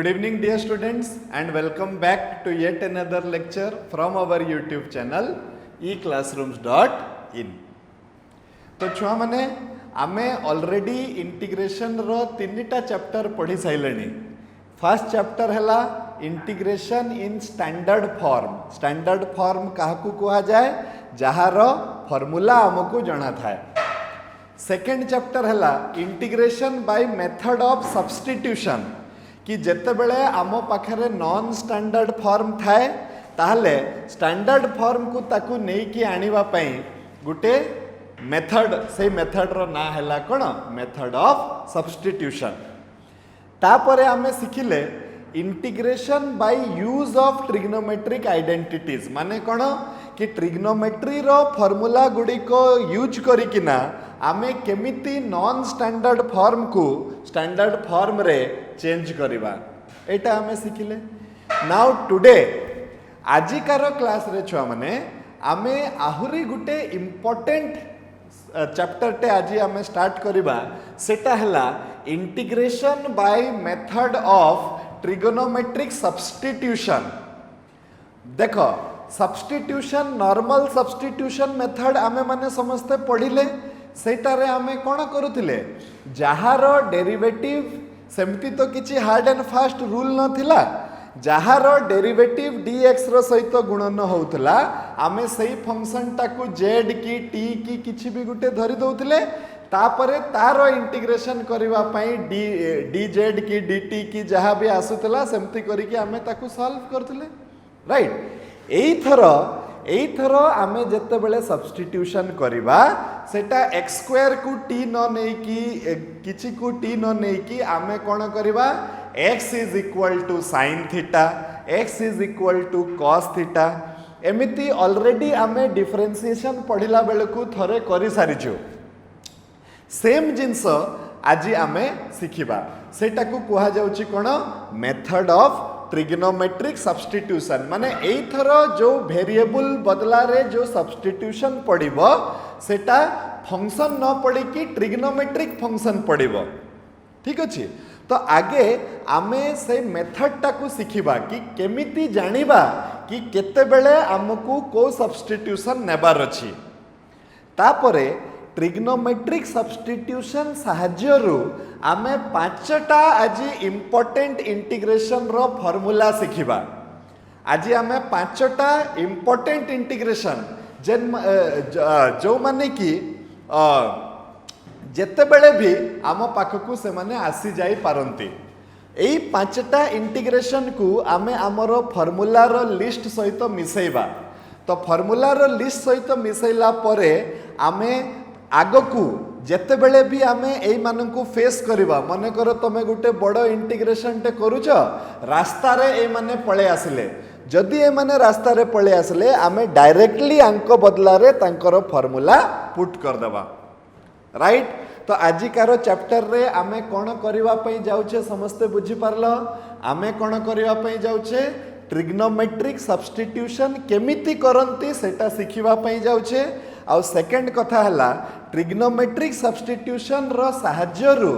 Good evening, dear students, and welcome back to yet another lecture from our YouTube channel eclassrooms.in. तो छुआ माने आमे already integration रो तीनटा chapter पढ़ी साइलेनी. फर्स्ट चैप्टर हैला integration in standard form. Standard form काहाकू कहा जाए जहार फॉर्मूला आमको जଣା थाए. सेकेंड चैप्टर हैला integration by method of substitution कि जेते बेले आम पाखरे नॉन स्टैंडर्ड फॉर्म थाए ताहले स्टैंडर्ड फॉर्म को ताकू नहीं कि आनिबा पई गुटे मेथड से मेथड रो ना हैला कोन मेथड ऑफ सब्स्टिट्यूशन. तापरे आमे सिखिले integration by use of trigonometric identities. माने कोन कि ट्रिग्नोमेट्री रो फॉर्मूला गुडी को यूज करिकिना आमे केमिति नॉन स्टैंडर्ड फॉर्म को स्टैंडर्ड फॉर्म रे चेंज करिबा एटा आमे सिखिले. नाउ टुडे आजिकार क्लास रे छुआ माने आमे आहुरी गुटे इम्पोर्टेंट चैप्टर टे आज आमे स्टार्ट करिबा. सेटा हला integration by method of trigonometric substitution. देखो सब्स्टिट्यूशन नॉर्मल सब्स्टिट्यूशन मेथड आमे माने समस्ते पढ़िले. सेटारे आमे कोन करूथिले जहार डेरिवेटिव सेमती तो किछि हार्ड एंड फास्ट रूल नथिला. जहार डेरिवेटिव dx रो सहित गुणन होउतला आमे सही फंक्शन टाकू z की t की किछि भी गुटे धरि दउथिले. तापरे तारो इंटीग्रेशन करबा पई dz की dt की जहा भी आसुतला सेमती करी कि आमे ताकू सॉल्व करथिले. राइट. एई थरो आमे जत्ते बेले सब्स्टिट्यूशन करिबा सेटा x स्क्वायर को t न नै कि किछि को t न नै कि आमे कोन करिबा x is equal to sin theta, x is equal to cos theta. एमिति ऑलरेडी आमे डिफरेंशिएशन पढ़िला बेले को थरे करि सारिछु. सेम जिंस आज आमे सिखिबा. सेटा को कहा जाउछि कोन मेथड ऑफ ट्रिग्नोमेट्रिक सब्स्टिट्यूशन. माने एई थरो जो वेरिएबल बदला रे जो सब्स्टिट्यूशन पड़िबो सेटा फंक्शन न पड़ी कि ट्रिग्नोमेट्रिक फंक्शन पड़िबो. ठीक अछि. तो आगे आमे से मेथड टाकू सिखिबा कि केमिति जानिबा कि केते बेले हमकू को सब्स्टिट्यूशन नेबार अछि. तापरे ट्रिग्नोमेट्रिक सब्स्टिट्यूशन साहाय्यरु आमे पांचटा आज इम्पोर्टेंट इंटीग्रेशन रो फॉर्मूला सिखिबा. आज आमे पांचटा इम्पोर्टेंट इंटीग्रेशन जेन जो माने कि जेते बेले भी आम पाखकू से माने आसी जाई पारंती. एई पांचटा इंटीग्रेशन को आमे हमरो फॉर्मूला रो लिस्ट सहित मिसेइबा. तो फॉर्मूला रो लिस्ट सहित मिसेइला परे आमे आगकू जेते बेले भी आमे एई माननकू फेस करिबा. माने करो तमे गुटे बड़ो इंटीग्रेशन टे करूछ रास्ता रे ए माने पळे आसिले. जदि ए माने रास्ता रे पळे आसिले आमे डायरेक्टली अंक बदला रे तांकर फॉर्मूला पुट कर देबा. राइट. तो आजिकार चैप्टर रे आमे कोन करिवा पई जाउछे समस्ते बुझी पारलो. आमे कोन करिवा पई जाउछे ट्रिग्नोमेट्रिक सब्स्टिट्यूशन केमिति करंती सेटा सिखिवा पई जाउछे. आउ सेकेंड कथा हला ट्रिग्नोमेट्रिक सब्स्टिट्यूशन रो साहाय्यरु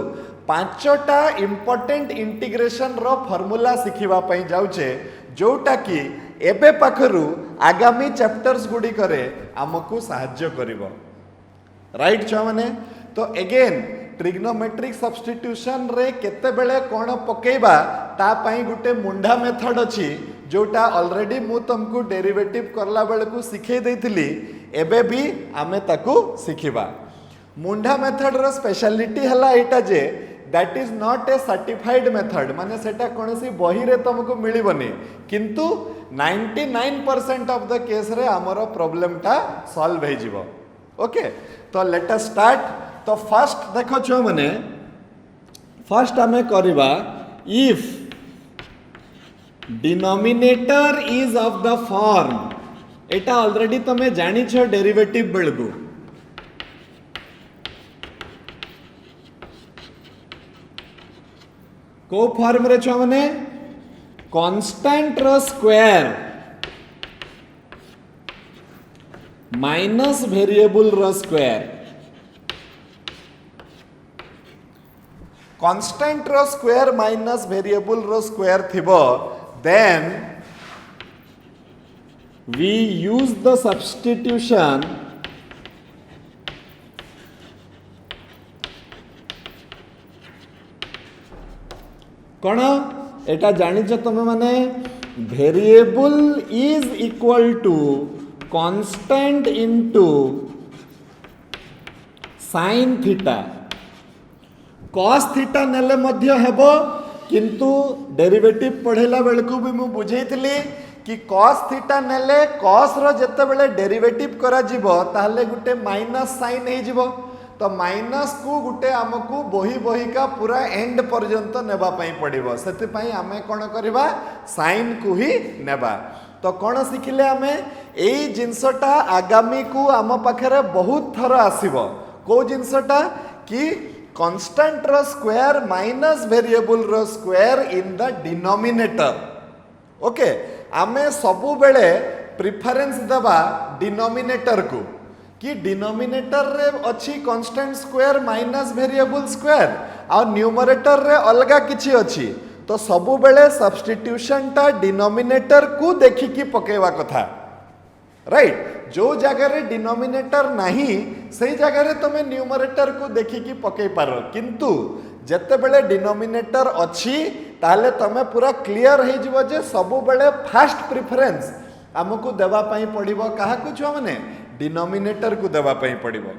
पांचटा इम्पोर्टेंट इंटीग्रेशन रो फॉर्मूला सिखिवा पई जाउछे जोटा कि एबे पाखरु आगामी चैप्टर्स गुडी करे हमकू साहाय्य करिवो. राइट छुआ माने. तो अगेन ट्रिग्नोमेट्रिक सब्स्टिट्यूशन रे केते बेले कोन पकेबा ता पई गुटे मुंडा मेथड अछि जोटा ऑलरेडी मु तुमको डेरिवेटिव करला बेले को सिखे देथिली. एबे भी आमे ताकू सिखिबा. मुंडा मेथड रो स्पेशलिटी हला एटा जे that is not a certified method. माने सेटा कोनसी बही रे तुमको मिलिबनी किंतु 99% ऑफ द केस रे हमरो प्रॉब्लम टा सॉल्व हे जिवो. ओके. तो लेट अस स्टार्ट. तो फर्स्ट देखो छो माने फर्स्ट आमे करबा if denominator is of the form. Etah already तमे जानी छो डेरिवेटिव बेलगु. को फॉर्म रे छो माने कांस्टेंट रो स्क्वायर माइनस वेरिएबल रो स्क्वायर. कांस्टेंट रो स्क्वायर माइनस वेरिएबल रो स्क्वायर थिबो then we use the substitution कौन एटा जानिच तुम माने variable is equal to constant into sine theta cos theta नेले मध्य हेबो किंतु डेरिवेटिव पढ़ेला बेलकू भी मु बुझेइतली कि cos थीटा नेले cos रो जते बेले डेरिवेटिव करा जिवो ताहले गुटे माइनस साइन हे जिवो तो माइनस को गुटे आमको बही बही का पूरा एंड पर्यंत नेबा पई पड़िबो सेति पई आमे कोन करबा साइन को ही नेबा तो कोन सिखिले आमे एई जिंसटा आगामी को आम पाखरे बहुत थर आसीबो को जिंसटा कि कांस्टेंट रो स्क्वायर माइनस वेरिएबल रो square in the denominator okay आमे सबु बेले प्रिफरेंस देबा डिनोमिनेटर को कि डिनोमिनेटर रे अच्छी constant square minus variable square आ न्यूमरेटर रे अलगा किछि अछि तो सबु बेले सब्स्टिट्यूशन टा डिनोमिनेटर को देखि कि पकेवा कथा राइट जो जगह रे डिनोमिनेटर नहीं सही जगह रे तमे न्यूमरेटर को देखि कि पके पारो किंतु जते बेले डिनोमिनेटर अछि ताले तमे पूरा क्लियर हे जिवो जे सबु बेले फर्स्ट प्रेफरेंस हमको देवा पई पड़िबो काहा को छो माने डिनोमिनेटर को देवा पई पड़िबो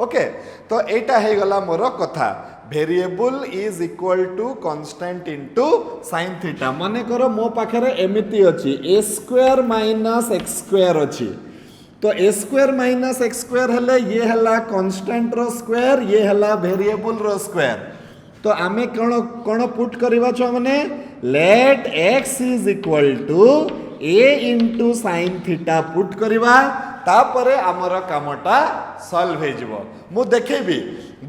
ओके तो एटा हे गला मोर कथा variable is equal to constant into sin theta माने करो मो पाखरे एमिति अछि a square minus x square अछि तो a square minus x square हले ये हला कांस्टेंट रो स्क्वायर ये हला वेरिएबल रो स्क्वायर तो आमे कोन पुट करबा छ माने let x is equal to a into sin theta put करबा तापरे आमर कामटा सॉल्व हे जिवो मु देखेबी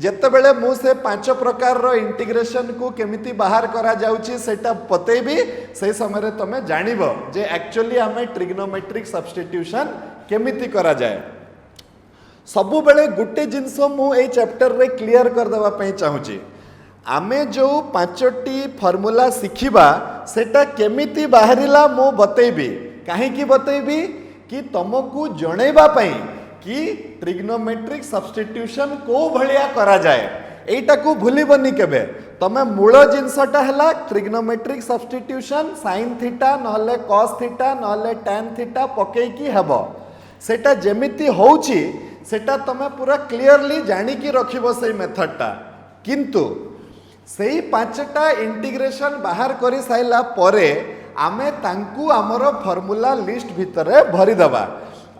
जते बेले मु से पांच प्रकार रो इंटीग्रेशन को केमिति बाहर करा जाउची सेटा पतेबी से समय रे तमे जानिबो जे एक्चुअली हमें ट्रिग्नोमेट्रिक सब्स्टिट्यूशन केमिति करा जाए सबु बेले गुटे जिंस मु ए चैप्टर रे क्लियर कर देबा पई चाहूची आमे जो पांचटी फॉर्मूला सिखिबा सेटा केमिति बाहरिला मु बतेबी काहे की बतेबी कि तुमको जणेबा पई कि ट्रिग्नोमेट्रिक सब्स्टिट्यूशन को भलिया करा जाए एटा को भूलिबनी केबे तमे मूल जिंसटा हला ट्रिग्नोमेट्रिक सब्स्टिट्यूशन sin थीटा नहले cos थीटा नहले tan थीटा पके की हबो सेटा जेमिति होउची सेटा तमे पूरा क्लियरली जानि की रखिबो सेई मेथडटा किंतु सेई पांचटा इंटीग्रेशन बाहर करि साइला परे आमे तांकू आमर फॉर्मूला लिस्ट भितरे भरी दबा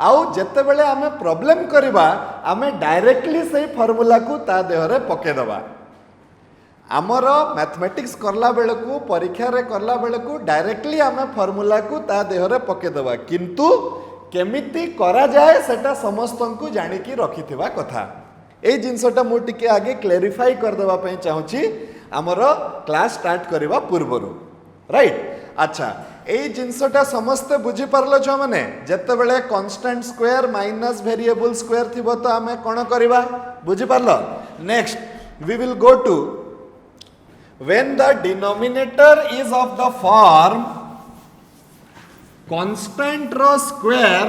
आउ जते बेले आमे प्रॉब्लम करिबा आमे डायरेक्टली सेई फॉर्मूला को ता देहरे पके दबा आमर मैथमेटिक्स करला बेले को परीक्षा रे करला बेले को डायरेक्टली आमे फॉर्मूला को ता देहरे पके दबा किंतु केमिति करा जाए सेटा समस्त को जानि की रखिथिबा कथा ए जिंसटा मु टिके आगे क्लेरिफाई कर देबा पई चाहूची आमर क्लास स्टार्ट करबा पूर्वरु राइट अच्छा ए जिंसटा समस्त बुझी पारलो छ माने जते बेले constant square minus variable square थिबो तो आमे कोन करबा बुझी पारलो next we will go to when the denominator is of the form constant रो स्क्वायर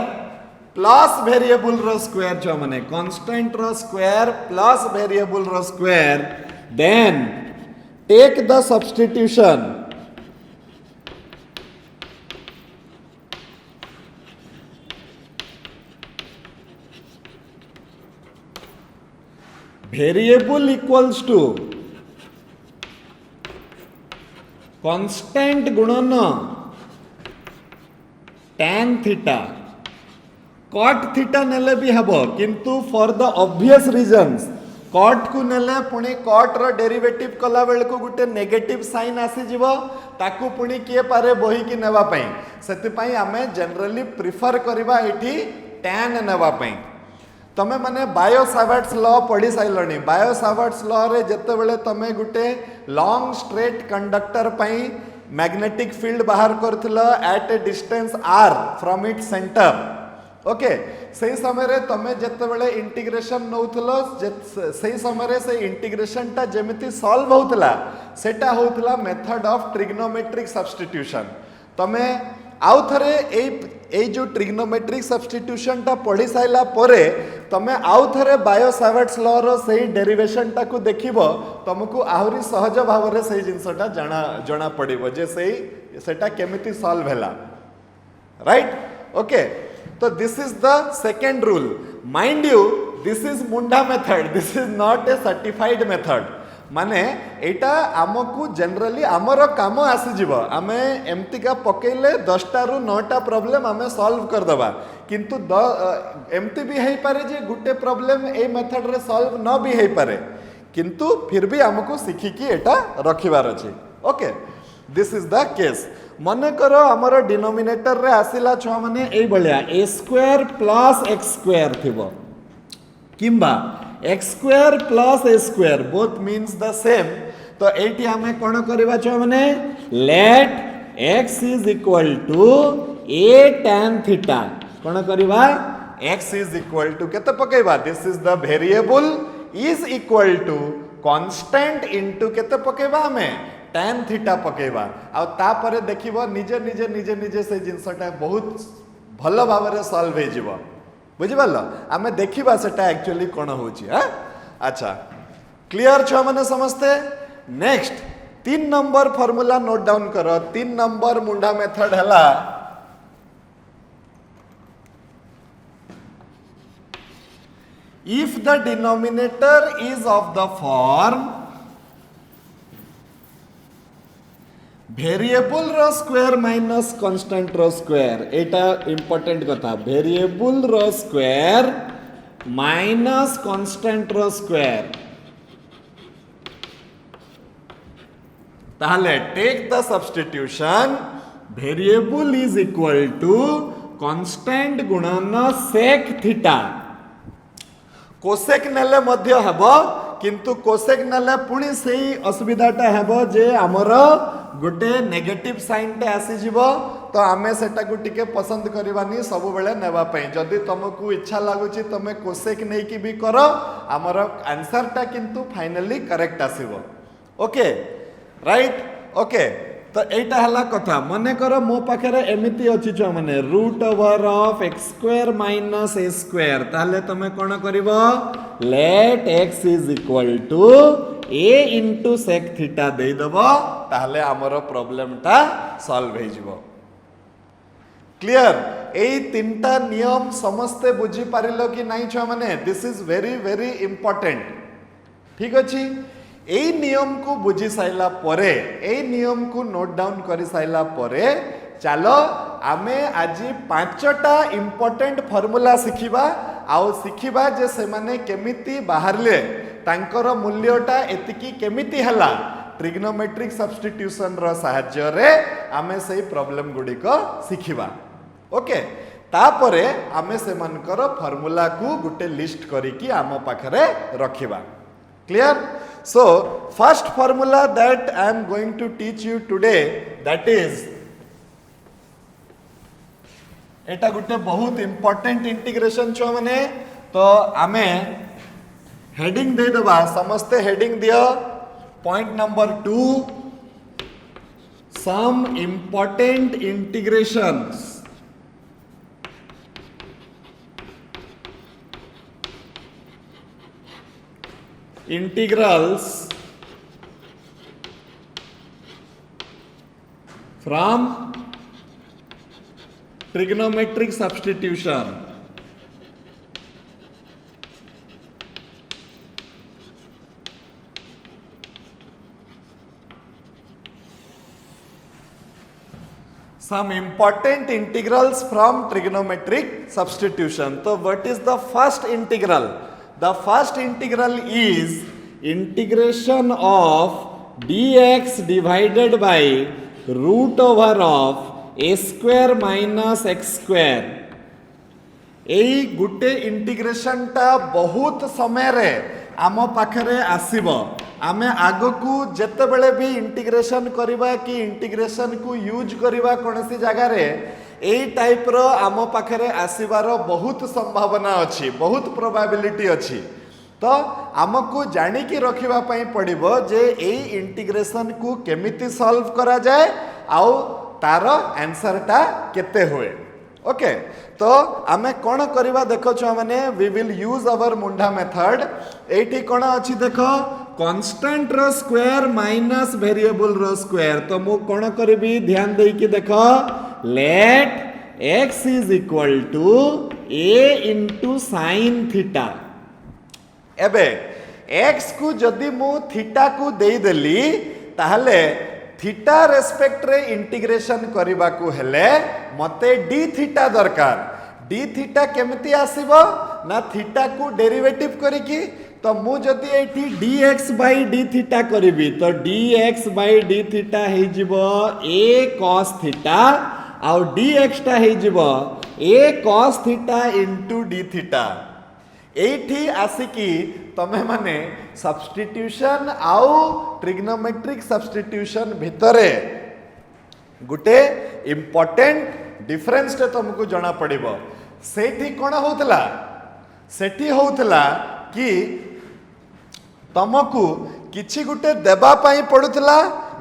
प्लस वेरिएबल रो स्क्वायर छ माने कांस्टेंट रो स्क्वायर प्लस वेरिएबल रो square then take the substitution variable equals to constant गुणन tan थीटा cot थीटा नेले भी हबो किंतु for the obvious reasons cot को नेले पुणी cot रो डेरिवेटिव कला बेल को गुटे नेगेटिव साइन आसी जीवो ताकू पुणी किए पारे बही की नेबा पई सेति पई आमे जनरली प्रिफर करबा एठी tan नेबा पई तमे माने बायो सावर्ट्स लॉ पढ़ी साइलनी बायो सावर्ट्स लॉ रे जते बेले तमे गुटे लॉन्ग स्ट्रेट कंडक्टर पई मैग्नेटिक फील्ड बाहर करथिलो at a distance r from it centre okay से समय रे तमे जेतेबेले इंटीग्रेशन नौथलो से समय रे से इंटीग्रेशन टा जेमिति सॉल्व होतला सेटा होतला मेथड ऑफ ट्रिग्नोमेट्रिक सब्स्टिट्यूशन तमे आउ थरे ए जो ट्रिग्नोमेट्रिक सब्स्टिट्यूशन टा पढ़ी साइला परे तमे आउ थरे बायो सावर्ट्स लॉ रो सही डेरिवेशन टा को देखिबो तुमको आहुरी सहज भाव रे सही जिंसटा जणा पड़िबो जे सही सेटा केमिति सॉल्व हैला राइट ओके तो this is the second rule mind you this is Munda method this is not a certified method माने एटा आमको जनरली आमर काम आसीजिव आमे एमतिका पकेले 10टा रु 9टा प्रॉब्लम आमे सॉल्व कर दबा किंतु एमती भी हेई पारे जे गुटे प्रॉब्लम ए मेथड रे सॉल्व न भी हेई पारे किंतु फिर भी आमको सिखी कि एटा रखिबार अछि okay this is the case मन करो आमर डिनोमिनेटर रे आसिला छुआ माने ए बलिया a square plus x square थिबो किंबा x square plus a square both means the same तो एटी हमें कौन करबा छुआ माने let x is equal to a tan theta कौन करबा x इज इक्वल टू केते पकेबा this is the variable is equal to constant into केते पकेबा हमें tan थीटा पकेबा आ तापरे देखिबो निजे निजे निजे निजे से जिंसटा बहुत भल भाव रे सॉल्व हे जिवो बुझि पालो आमे देखिबा सेटा एक्चुअली कोन होची ह अच्छा क्लियर छ माने समझते next 3 number formula note down करो 3 नंबर मुंडा मेथड हला if the denominator is of the form variable रो स्क्वायर माइनस कांस्टेंट रो स्क्वायर एटा इंपोर्टेंट कथा वेरिएबल रो स्क्वायर माइनस कांस्टेंट रो स्क्वायर ताहले take the substitution variable is equal to constant गुणन सेक थीटा कोसेक नेले मध्य हबो किंतु कोसेक नेले पुणी सेही असुविधाटा हेबो जे हमर गोटे नेगेटिव साइन टे आसी जीवो तो आमे सेटा को टिके पसंद करबानी सब बेले नेबा पई जदी तुमको इच्छा लागुची तमे कोसेक नै कि भी करो हमर आंसर टा किंतु फाइनली करेक्ट आसीबो ओके राइट ओके तो एटा हला कथा मने करो मो पाखरे एमिति अछि छ माने root over of x square minus a square ताले तमे कोन करबो let x is equal to a into sec theta दे दबो ताले हमर प्रॉब्लम ता सॉल्व हे जिवो क्लियर एई तीनटा नियम समस्ते बुझी पारिलो कि नाही छ माने this is very very important ठीक अछि एई नियम को बुझी साइला परे एई नियम को नोट डाउन करि साइला परे चलो आमे आज 5टा इंपोर्टेंट फार्मूला सिखिबा आउ सिखिबा जे से माने केमिति बाहरले तांकर मूल्यटा एतिकी केमिति हला ट्रिग्नोमेट्रिक सब्स्टिट्यूशन रो सहाय्य रे आमे सेही प्रॉब्लम गुडी को सिखिबा ओके तापरे आमे से मानकर फार्मूला को गुटे लिस्ट करी कि आम पाखरे रखिबा clear so first formula that I am going to teach you today that is एटा गुटे बहुत इंपोर्टेंट इंटीग्रेशन छो माने तो आमे हेडिंग दे दबा समस्ते हेडिंग दियो point number 2 some important integrations integrals from trigonometric substitution some important integrals from trigonometric substitution so what is the first integral The first integral is integration of dx divided by root over of a square minus x square. AE Gute integration टा बहुत समय रे आम पाखरे आसीबो आमे आगो को जते बेले भी इंटीग्रेशन करिबा कि इंटीग्रेशन को यूज करिबा कोनसी जगह रे एई टाइप रो आम पाखरे आसीबार बहुत संभावना अच्छी, बहुत प्रोबेबिलिटी अच्छी। तो आमको जानिकी रखिबा पई पड़िबो जे एई इंटीग्रेशन को केमिति सॉल्व करा जाए आउ तार आंसरटा केते हुए। ओके, तो आमे कौन करवा देखो छुआ माने वी विल यूज अवर मुंडा मेथड। एठी कौन अच्छी देखो कांस्टेंट रो स्क्वायर माइनस वेरिएबल रो स्क्वायर। तो मु कौन करबी ध्यान देई कि देखो let x is equal to a into sin theta. एबे x को जदि मु थीटा को देई देली ताहले थीटा रेस्पेक्ट रे इंटीग्रेशन करबा को हेले मते d थीटा दरकार। d थीटा केमिति आसीबो ना थीटा को डेरिवेटिव करिकी। तो मु जदि एठी dx बाय d थीटा करबी तो dx बाय d थीटा हे जिवो a cos थीटा आउ dx टा हे जिवो a cos theta into d theta. एठी आसिकी तमे माने सब्स्टिट्यूशन आउ ट्रिग्नोमेट्रिक सब्स्टिट्यूशन भितरे गुटे इंपोर्टेंट डिफरेंस टे तुमको जना पड़िबो। सेठी कोन होतला, सेठी होतला कि तुमको किछि गुटे देबा पई पडुतला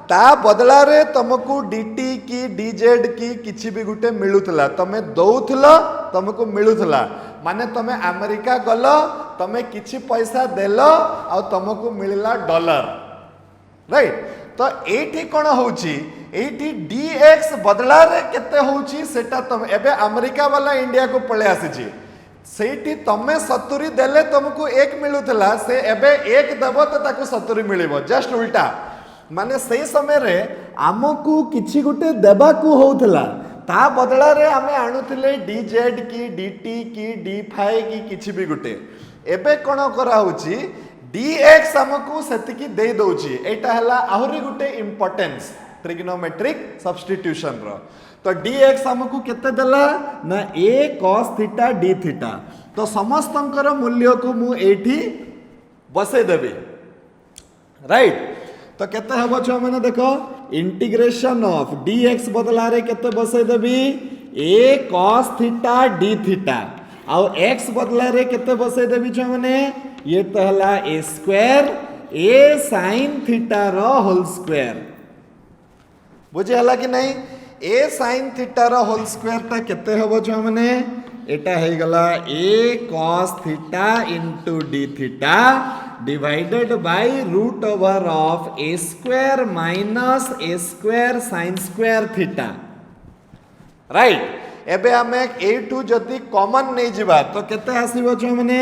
ता बदला रे तुमको dt की dz की किछि भी गुटे मिलुतला, तमे दउथला तुमको मिलुतला। माने तमे अमेरिका गलो तमे किछि पैसा देलो आ तुमको मिलला डॉलर, राइट। तो एठी कोन होउची एठी dx बदला रे केते होउची सेटा तुम एबे अमेरिका वाला इंडिया को पळे आसीची। सेठी तमे 70 देले तुमको 1 मिलुतला, से एबे 1 देबो तो ताको 70 मिलिबो, जस्ट उल्टा। माने सही समय रे आमको किछि गुटे देबा को होउतला ता बदला रे आमे आणुथिले dz की dt की d की किछि भी गुटे। एबे कोन करा होउची dx हमको सेतिकी दे दोची। एटा हला आहुरी गुटे इंपोर्टेंस ट्रिग्नोमेट्रिक सब्स्टिट्यूशन रो। तो dx हमको केते देला ना a cos theta d theta. तो समस्तंकर मूल्य को मु एठी बसे देबी, राइट। तो केते हबो छ माने देखो इंटीग्रेशन ऑफ dx बदला रे केते बसे देबी a cos theta d theta आउ x बदला रे केते बसे देबी छ माने ये तो हला a square a sin theta रो होल स्क्वायर। बुझे हला कि नहीं? a sin थीटा रो होल स्क्वायर ता केते हबो छ माने एटा हे गला a cos theta into d theta divided by root over of a square minus a square sin square theta, right. एबे हमें a2 जदि कॉमन नहीं जिबा तो केते आसीबो छ माने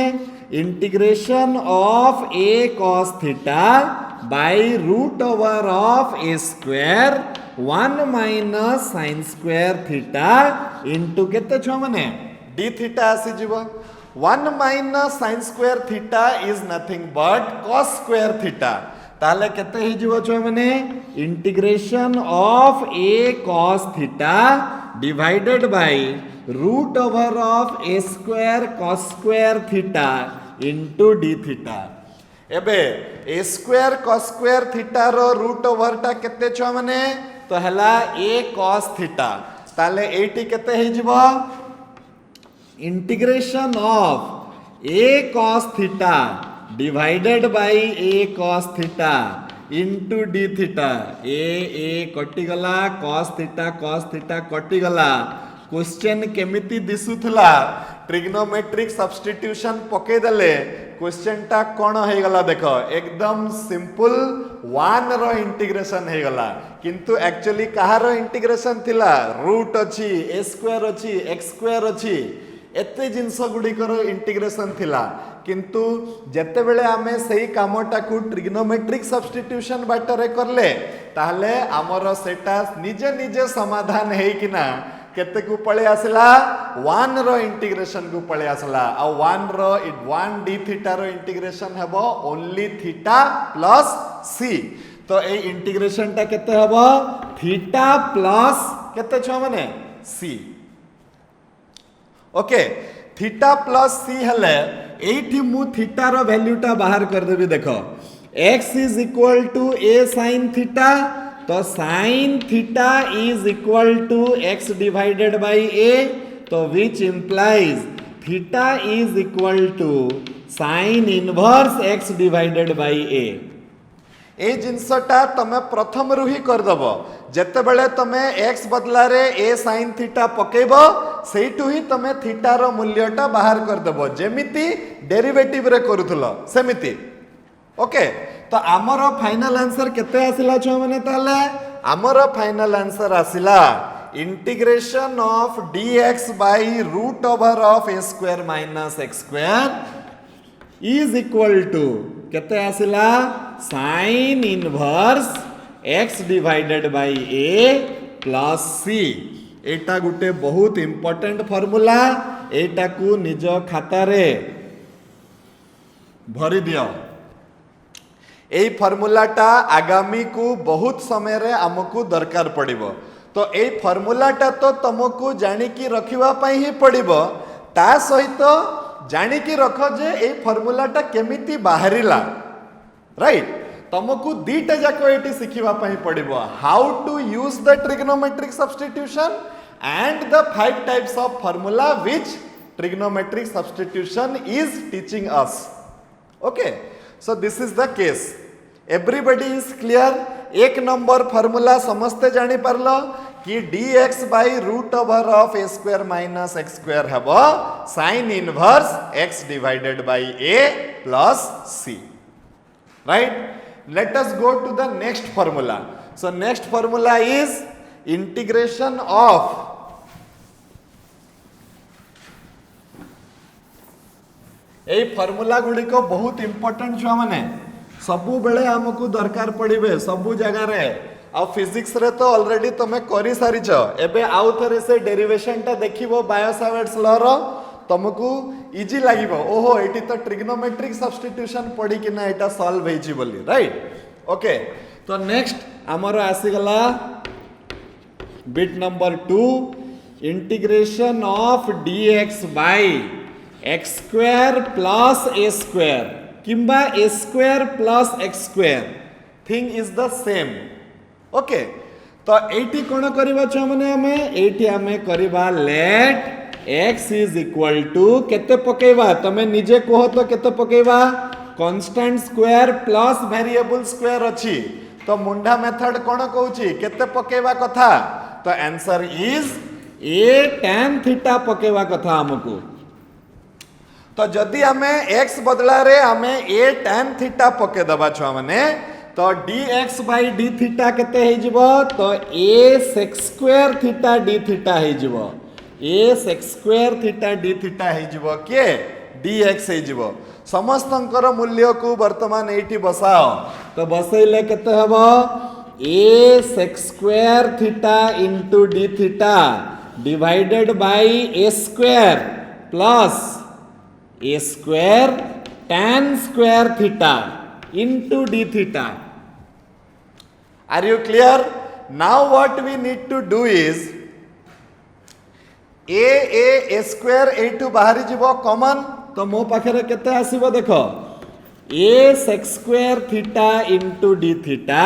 integration of a cos theta by root over of a square 1 minus sin square theta into केते छ माने d थीटा आसी जिवो। 1 minus sin square theta is nothing but cos square theta. ताले केते हे जिवो छ माने integration of a cos theta divided by root over of a square cos square theta into d theta. एबे a square cos square theta रो root over टा केते छ माने तो हला a cos थीटा। ताले एटी केते हे जिवो integration of a cos theta divided by a cos theta into d theta. a कटि गला cos थीटा कटि गला। क्वेश्चन केमिति दिसुथला ट्रिग्नोमेट्रिक सब्स्टिट्यूशन पके देले क्वेश्चन टा कोन हे गला देखो एकदम सिंपल 1 रो इंटीग्रेशन हे गला। किंतु एक्चुअली कहार इंटीग्रेशन थिला रूट अछि a स्क्वायर अछि x स्क्वायर अछि एते जिनस गुड़िकर इंटीग्रेशन थिला। किंतु जेते बेले आमे सही कामटा को ट्रिग्नोमेट्रिक सब्स्टिट्यूशन बाटरे करले ताहले हमर सेटा निजे निजे समाधान हे किना केते को पळे आसला 1 रो इंटीग्रेशन को पळे आसला। आ 1 रो 1 d थीटा रो इंटीग्रेशन हेबो ओनली थीटा प्लस c। तो ए इंटीग्रेशन टा केते हेबो थीटा प्लस केते छ माने c। ओके, थीटा प्लस सी हेले एठी मु थीटा रो वैल्यू टा बाहर कर देबी। देखो x is equal to a sin theta तो sin theta is equal to x divided by a, तो which implies theta is equal to sin inverse x divided by a। ए जिनसटा तमे प्रथम रु ही करदब, जेते बेले तमे x बदला रे a sin थीटा पकेब सेइटु ही तमे थीटा रो मूल्यटा बाहर करदब, जेमिति डेरिवेटिव रे करूथलो सेमिति। ओके, तो आमर फाइनल आंसर केते आसिला छ माने? ताले आमर फाइनल आंसर आसिला integration of dx by root over of a square minus x square is equal to केते आसिला? Sine inverse x divided by a plus c। एटा गुटे बहुत इंपोर्टेंट फॉर्मूला, एटा को निज खाता रे भरी दियो। এই ফর্মুলাটা আগামী কু বহুত সময় আমকু দরকার পড়িব, তো এই ফর্মুলাটা তো তোমাকে জানিকি রখিবা পাই হি পড়িব, তা সহিত জানিকি রখ যে এই ফর্মুলাটা কেমিতি বাহারিলা, রাইট? तुमको दीटा जाक ये शिखा पड़ो, how to use the trigonometric substitution and the 5 types of formula which trigonometric substitution is teaching us. Okay, so this is the case, everybody is clear? एक नंबर फॉर्मूला समस्ते जानी पारलो कि dx by root over of a square minus x square हब sine inverse x divided by a plus c, right? Let us go to the next formula. So next formula is integration of ए formula गुडी को बहुत important छुआ माने सबु बेले हमकु दरकार पड़िबे सबु जगह रे। आ फिजिक्स रे तो ऑलरेडी तमे करि सारी छ, एबे आउ थरे से डेरिवेशन टा देखिबो बायो-सावर्ट्स लॉ रो, तुमको इजी लगे, ओहो ये तो ट्रिग्नोमेट्रिक सब्स्टिट्यूशन पढ़ी कि ना एटा सॉल्व होइछि बोली, राइट? ओके, तो नेक्स्ट आमर आसीगला bit number 2, integration of dx by x square plus a square किंबा a square plus x square, thing is the same. Okay, तो एटी कोन करबा छ माने हमें एटी हमें करबा let x is equal to केते पकेबा, तमे निजे कहो तो केते पकेबा? Constant square plus variable square अछि, तो मुंडा मेथड कोन कहउची केते पकेबा कथा? तो answer is a tan theta पकेबा कथा हमकु। तो जदि हमें x बदला रे हमें a tan थीटा पके दबा छ माने, तो dx बाई d थीटा केते हे जिवो? तो a sec square theta d theta हे जिवो, a sec square theta d theta हे जिवो के dx हे जिवो। समस्तंकर मूल्य को वर्तमान एठी बसाओ, तो बसैले केते हबो? a sec square theta into d theta divided by a square plus a square tan square theta into d theta. Are you clear? Now what we need to do is a square एठू बाहरी जीवो common, तो मो पाखरे केते आसीबो देखो, a sec square theta into d theta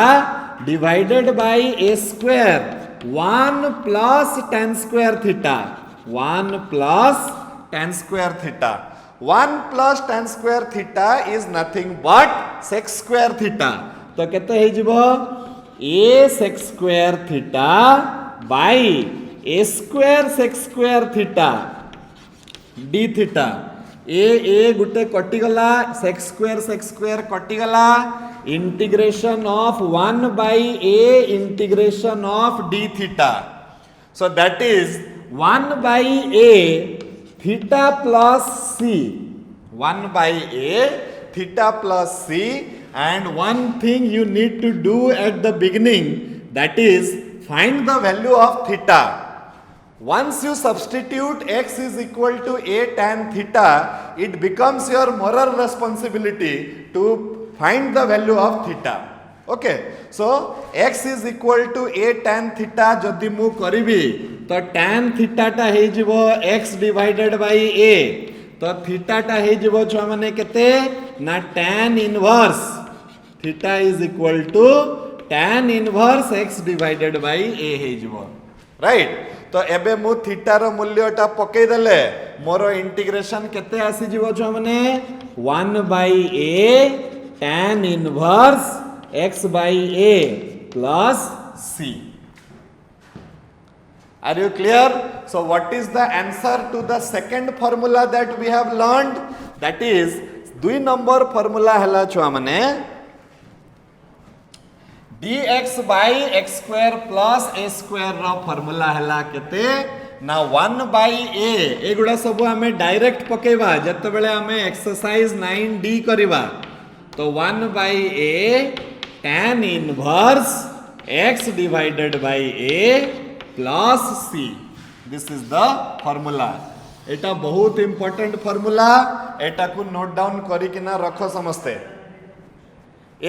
divided by a square 1 plus tan square theta, 1 plus tan square theta. 1 plus tan square theta is nothing but sec square theta, तो केते हे जिवो? a sec square theta by a square sec square theta d theta. ए गुटे कटिगला, sec square कटिगला, integration of 1 by a integration of d theta, so that is 1 by a theta plus c, 1 by a theta plus c, and one thing you need to do at the beginning, that is find the value of theta. Once you substitute x is equal to a tan theta, it becomes your moral responsibility to find the value of theta. Okay, so x is equal to a tan theta जदि मु करिबी, तो tan theta टा हे जिवो x divided by a, तो theta टा हे जिवो छ माने केते ना tan inverse theta is equal to tan inverse x divided by a हे जिवो राइट तो एबे मु थीटा रो मूल्यटा पकई देले मोर इंटीग्रेशन केते आसी जिवो छ माने 1 by a tan inverse x by a plus c. Are you clear? So what is the answer to the second formula that we have learned? That is 2 number formula hela छुआ माने dx by x square plus a square row formula हला केते ना 1 by a एगुडा सब हमें direct पकेबा जत्ते बेले हमें एक्सरसाइज 9d करिबा तो 1 by a tan inverse x divided by a plus c. This is the formula. एटा बहुत इंपोर्टेंट फॉर्मूला एटा को नोट डाउन करी किना रखो समस्ते.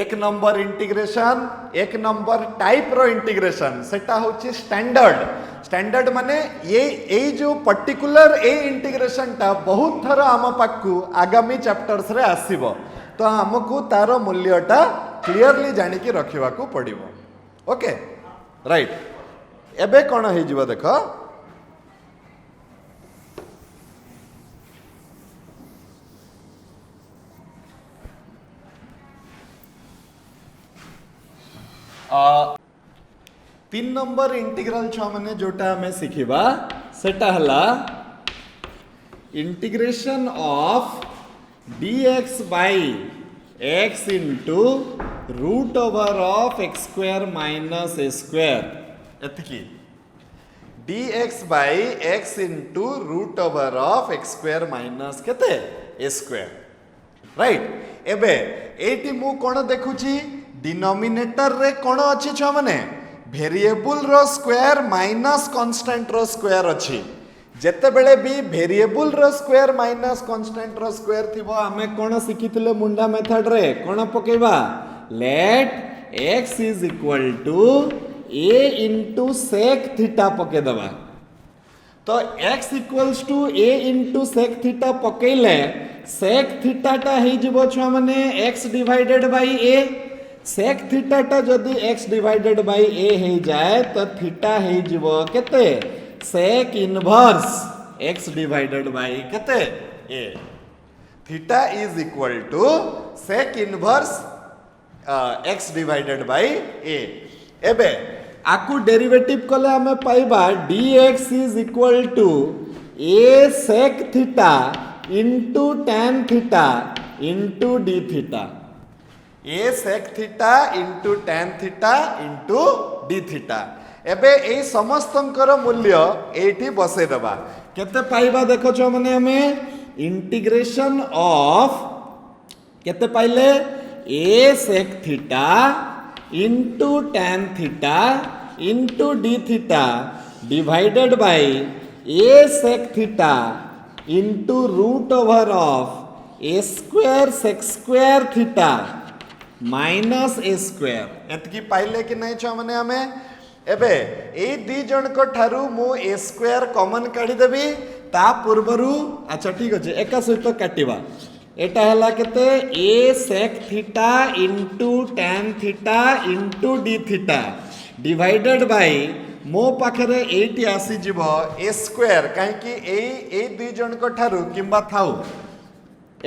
एक नंबर इंटीग्रेशन एक नंबर टाइप रो इंटीग्रेशन सेटा होची स्टैंडर्ड. स्टैंडर्ड माने ये जो पर्टिकुलर ए इंटीग्रेशन टा बहुत थर आम पाखु आगामी चैप्टर्स रे आसीबो तो हमकु तारो मूल्यटा क्लियरली जानि कि रखिबा को पड़िबो. ओके राइट एबे कोन हे जिवो देखो तीन नंबर इंटीग्रल छ माने जोटा हमें सिखिबा सेटा हला integration of dx by x into root over of x square minus a square एतकी dx by x into root over of x square minus केते a square राइट. एबे एटी मु कोन देखुची डिनोमिनेटर रे कोन अछि छ माने वेरिएबल रो स्क्वायर माइनस कांस्टेंट रो स्क्वायर अछि. जेते बेले भी वेरिएबल रो स्क्वायर माइनस कांस्टेंट रो स्क्वायर थिबो हमें कोन सिखिथिले मुंडा मेथड रे कोन पकेबा let x is equal to a into sec theta पके दबा तो x equals to a into sec theta पकेले sec theta टा हे जिवो छ माने x divided by a. sec theta टा जदी x डिवाइडेड बाय a हे जाए तो थीटा हे जिवो केते sec inverse x divided by केते a. Theta is equal to sec inverse x divided by a. एबे आकु डेरिवेटिव कले हमें पाइबा dx is equal to a sec theta into tan theta into d theta. a sec theta into tan theta into d theta. एबे ए समस्तंकर मूल्य एठी बसे दबा केते पाइबा देखो छ माने हमें इंटीग्रेशन ऑफ केते पाइले a sec theta into tan theta into d theta divided by a sec theta into root over of a square sec square theta minus a square. एतकी पाइले कि नहीं छ माने हमें एबे ए दी जन को ठारू मु a square कॉमन काढी देबी ता पूर्वरु अच्छा ठीक अछि एका सहित काटिबा एटा हला केते a sec theta into tan theta into d theta divided by मो पाखरे एटी आसी जीवो a square काहे कि ए दुई जन को ठारू किंबा थाउ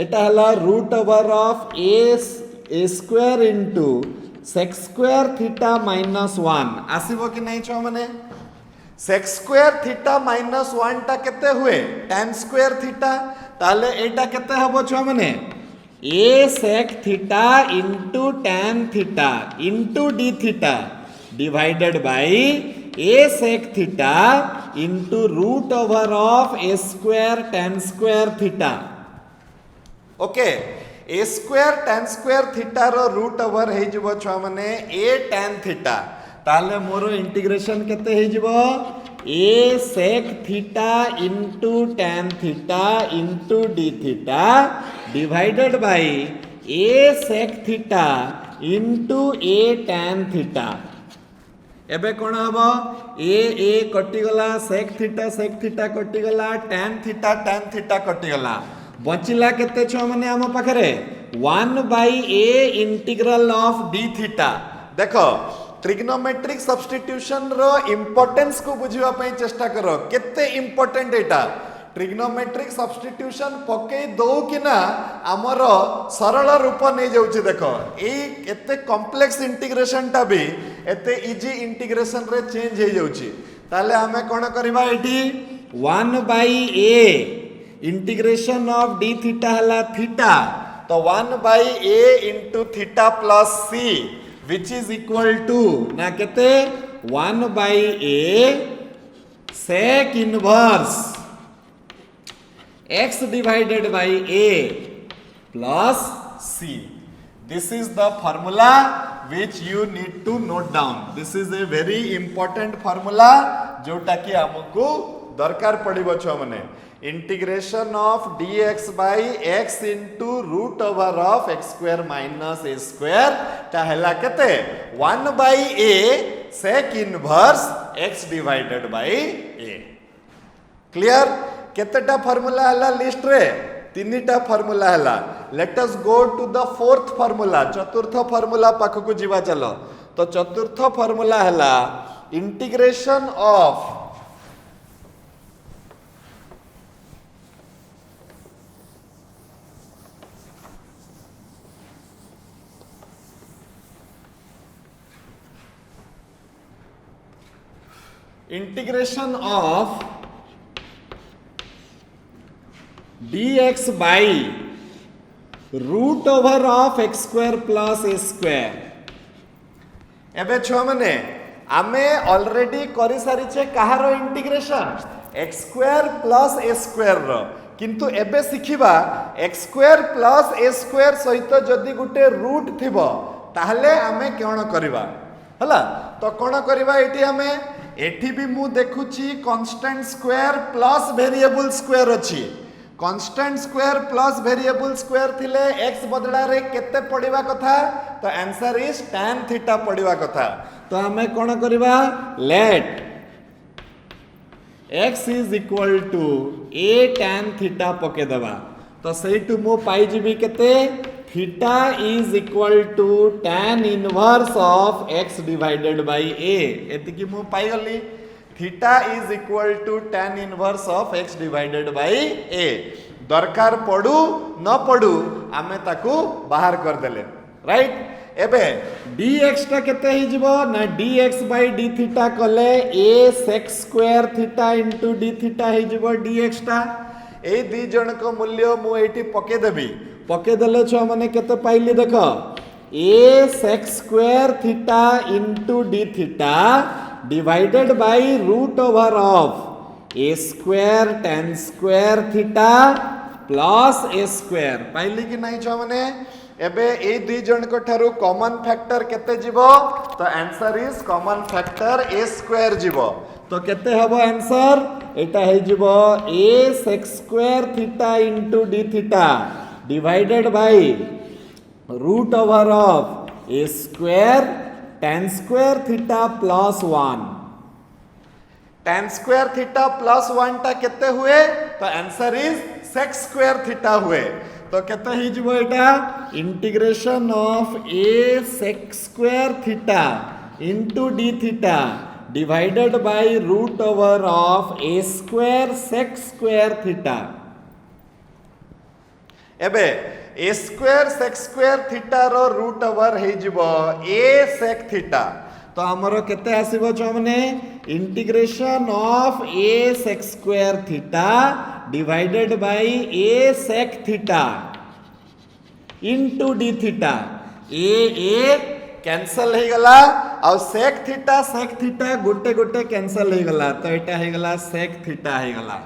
एटा हला root over of a square into sec square theta minus 1 आसीबो कि नहीं छ माने sec square theta minus 1 टा केते हुए tan square theta ताले एटा केते हबो छ माने a sec theta into tan theta into d theta divided by a sec theta into root over of a square tan square theta. Okay a square tan square theta रो root over हे जिवो छ माने a tan theta ताले मोरो integration केते हे जिवो a sec theta into tan theta into d theta divided by a sec theta into a tan theta. एबे कोन हबो a कटि गला sec theta कटि गला tan theta कटि गला बचिला केते छ माने हम पाखरे 1 by a integral of d theta. देखो ट्रिग्नोमेट्रिक सब्स्टिट्यूशन रो इंपोर्टेंस को बुझिबा पई चेष्टा करो केते इंपोर्टेंट एटा ट्रिग्नोमेट्रिक सब्स्टिट्यूशन पके दो कि ना आमर सरल रूप नहीं जाउछि देखो एते कॉम्प्लेक्स इंटीग्रेशन टा भी एते इजी इंटीग्रेशन रे चेंज हो जाउछि ताले हमें कोन करबा एठी 1/a integration of d theta हला थीटा तो 1/a into theta plus c which is equal to ना केते 1/a sec inverse x divided by a plus c. This is the formula which you need to note down. This is a very important formula जोटा कि हमको दरकार पड़िबो छ माने integration of dx by x into root over of x square minus a square ता हला केते 1/a sec inverse x divided by a. Clear केतेटा फार्मूला हला लिस्ट रे तीनटा फार्मूला हला let us go to the fourth formula चतुर्थ formula पाख को जीवा चलो तो चतुर्थ फार्मूला हला integration of dx by root over of x square plus a square. एबे छो माने आमे ऑलरेडी करि सारी छे कहारो integration x square plus a square रो किंतु एबे सिखिबा x square plus a square सहित जदी गुटे रूट थिबो ताहले आमे कोन करबा हला तो कोन करबा एठी आमे एठी भी मु देखुची constant square plus variable square अछि constant square plus variable square थिले x बदला रे केते पडिबा कथा तो आंसर इज tan थीटा पडिबा कथा तो हमें कोन करबा let x is equal to a tan theta पके दबा तो सही टू मु पाई जीबी केते theta is equal to tan inverse of x divided by a एति की मु पाई गली theta is equal to tan inverse of x divided by a दरकार पडू न पडू आमे ताकू बाहर कर देले राइट एबे dx टा केते हि जिवो ना dx बाय d थीटा कले a sec square theta into d theta हि जिवो dx टा ए दी जन को मूल्य मु एठी पके देबी पके देले छ माने केते पाइली देखो a sec square theta into d theta divided by root over of a square tan square theta plus a square पाइली कि नहीं छ माने एबे ए दुई जन को ठारू कॉमन फैक्टर केते जीवो तो answer is common factor a square जीवो तो केते हबो आंसर एटा हे जीवो a sec square theta into d theta divided by root over of a square tan square theta plus 1 tan square theta plus 1 टा केते हुए तो answer is sec square theta हुए तो केते ही जबो एटा integration of a sec square theta into d theta divided by root over of a square sec square theta एबे a square sec square theta रो रूट ओवर हे जिवो a sec theta तो हमरो केते आसीबो छ माने integration of a sec square theta divided by a sec theta into d theta a cancel हे गला और sec theta गोटे गोटे कैंसल हे गला तो एटा हे गला sec theta हे गला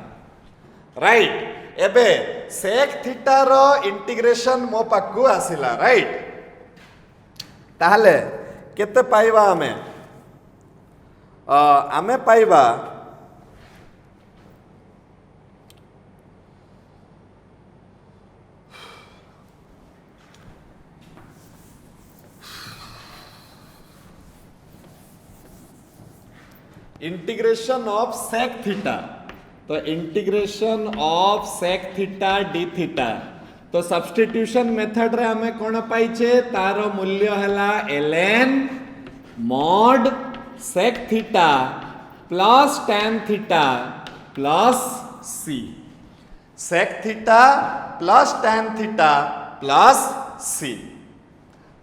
राइट एबे sec theta रो इंटीग्रेशन मो पाकू आसिला राइट ताहले केते पाइबा आमे पाइबा इंटीग्रेशन ऑफ sec थीटा तो integration of sec theta d theta तो सब्स्टिट्यूशन मेथड रे हमें कोन पाइछे तारो मूल्य हला ln mod sec theta plus tan theta plus c, sec theta plus tan theta plus c,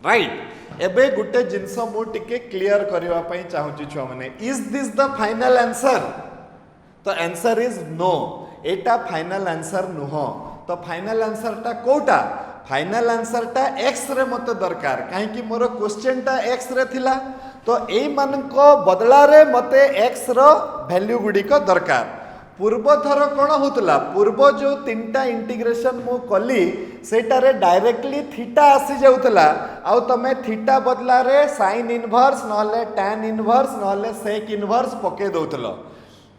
right. एबे गुटे जिनस मु टिके क्लियर करबा पई चाहूची छुआ माने, is this the final answer? तो answer is no, Etah final answer नुह। तो फाइनल आंसर टा कोटा? फाइनल आंसर टा एक्स रे मते दरकार, काहे कि मोर क्वेश्चन टा एक्स रे थिला, तो एई मान को बदला रे मते एक्स रो वैल्यू गुडी को दरकार। पूर्व थर कौन होतला, पूर्व जो तीनटा इंटीग्रेशन मु कली सेटारे डायरेक्टली थीटा आसी जाउतला, आउ तमे थीटा बदला रे साइन इनवर्स नहले टैन इनवर्स नहले सेक इनवर्स पके दउतलो।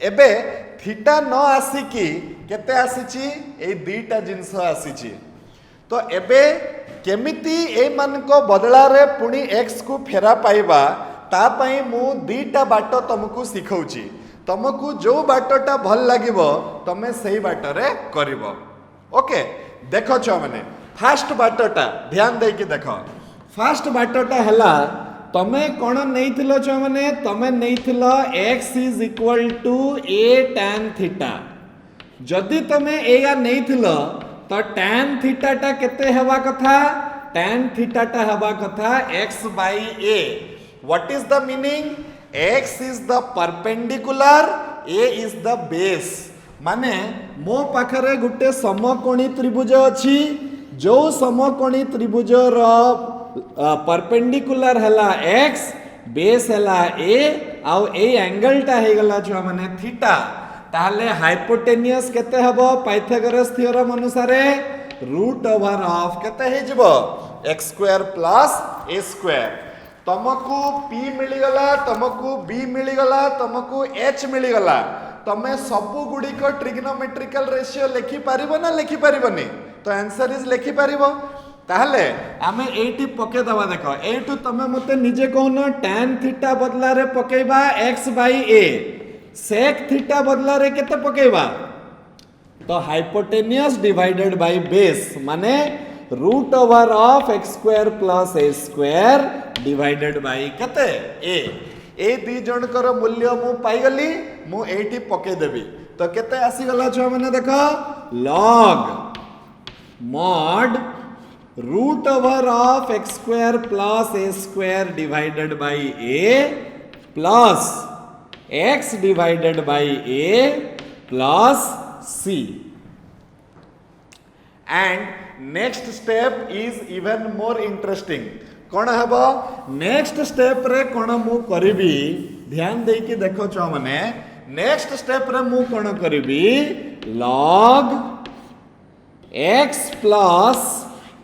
एबे थीटा न आसिकी केते आसीची, ए दुईटा जिनस आसीची। तो एबे केमिति ए मान को बदला रे पुणी एक्स को फेरा पाइबा, ता पई मु दुईटा बाट तुमको सिखौची। तुमको जो बाटटा भल लागिबो तमे सही बाटरे करिवो। ओके, देखो छो माने फास्ट बाटटा ध्यान दे कि देखो। फास्ट बाटटा हला, तमे कोन नैथिलो छो माने, तमे नैथिलो x is equal to a tan theta. जदि तमे एया नैथिलो तो tan थीटा टा केते हेबा कथा, tan थीटा टा हेबा कथा x by a। What is the meaning? x is the perpendicular, a is the base। माने मो पाखरे गुटे समकोणी त्रिभुज अछि, जो समकोणी त्रिभुज रो परपेंडिकुलर हला x, बेस हला a, आउ ए एंगल टा हे गला छुआ माने थीटा। ताले हाइपोटेनियस केते हबो पाइथागोरस थ्योरम अनुसारे रूट ओवर ऑफ केते हे जिवो x square plus a square. तुमको p मिलीगला, तुमको b मिलीगला, तुमको h मिलीगला, तमे सबु गुडी को ट्रिग्नोमेट्रिकल रेशियो लिखि पारिबो ना लिखि पारिबोनी? तो आंसर इज लिखि पारिबो। ताहले आमे एठी पके दबा। देखो एठु तमे मते निजे कहनो tan थीटा बदला रे पकेबा x by a, sec theta बदला रे केते पकेबा? तो हाइपोटेनियस डिवाइडेड बाय बेस, माने root over of x square plus a square divided by केते a। ए दी जन कर मूल्य मु पाई गली, मु एठी पके देबी। तो केते आसी गला छ माने देखो log mod root over of x square plus a square divided by a plus x divided by a plus c। And next step is even more interesting. कौन हेबो नेक्स्ट स्टेप रे कौन मु करिबी, ध्यान दे कि देखो छ माने नेक्स्ट स्टेप रे मु कौन करिबी, log x plus